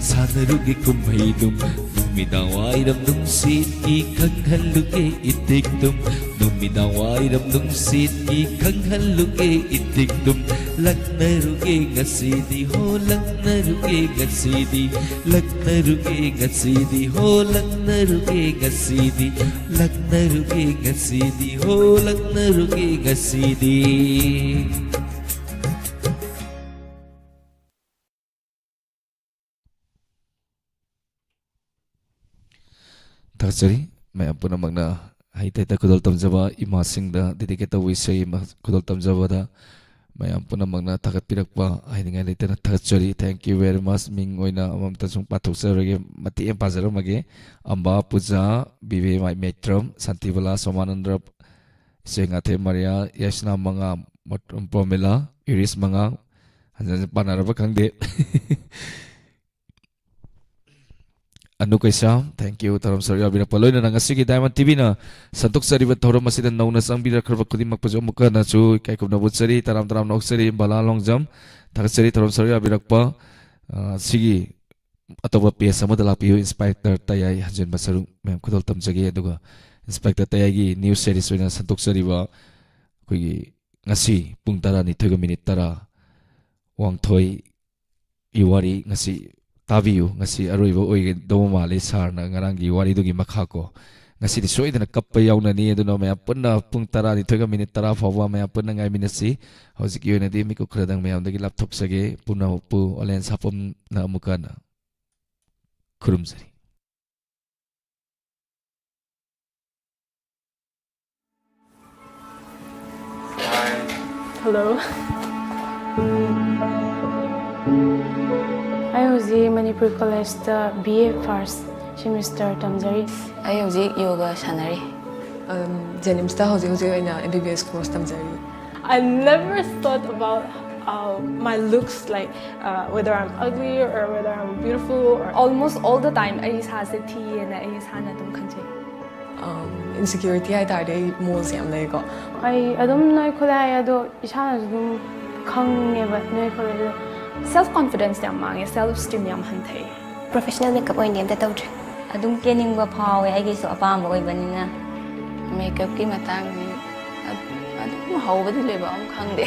sanaruge kumhaidum numidawairam nungsit ki khanghaluge itikdum numidawairam nungsit ki khanghaluge itikdum laknaruge ngasidi ho laknaruge ngasidi laknaruge ngasidi ho laknaruge ngasidi laknaruge ngasidi ho laknaruge ngasidi Taksari may apo na magna haitay ta kudol tamjaba imasing da dedicate ta wisay kudol tamjaba da may apo na magna takat pirakpa ay nga lite na taksari. Thank you very much ming oina amam ta sung patok sa rege mati em pazaro mage amba puja bibe mai metrom santibala somanandra sengate maria yasna mga pomela iris mga hanjan panaraba kangde Anu kaisa, thank you taram sarya bina paloy na nangasigi Diamond TV na santok sari bat thoram masidan nauna sang bina karbak kudim magpajo muka na chu kai kum nabut sari taram nok sari bala long jam tak sari taram sarya bina pa sigi atau PS sama dala piu inspector tayai hajan basaru mem kudol tamjagi aduga inspector tayagi news series na santok sari ba koi ngasi pung tara ni 3 minute tara wang thoi iwari ngasi tabiu ngasi aroiba oige do male sarna ngarangi wari dugi makha ko ngasi di soidana kappa yauna ni aduna maya punna pung tara ni 3 minute tara fawa maya punna ngai minasi hojik yona di miku khradang maya dagi laptop sage punna pu olen sapom na amukana kurumsari Hello. I was in Manipur College BA first semester tamjari. I was yoga sanari. Jennings ta hoji aina MBBS course tamjari. I never thought about my looks, like whether I'm ugly or whether I'm beautiful. Or almost all the time, I has a tea and I hana dum kanje. Insecurity ay tare moles yam lay ko. I adum noi kholai ado isana dum khang ne ba noi kholai self-confidence yam mangi, self-esteem yam hantay. Professional makeup oy nem ta tawdre. Adum kening ba phawe ai gi so apam oi banina. Makeup ki matang ni adum hawbadi leba am khang de.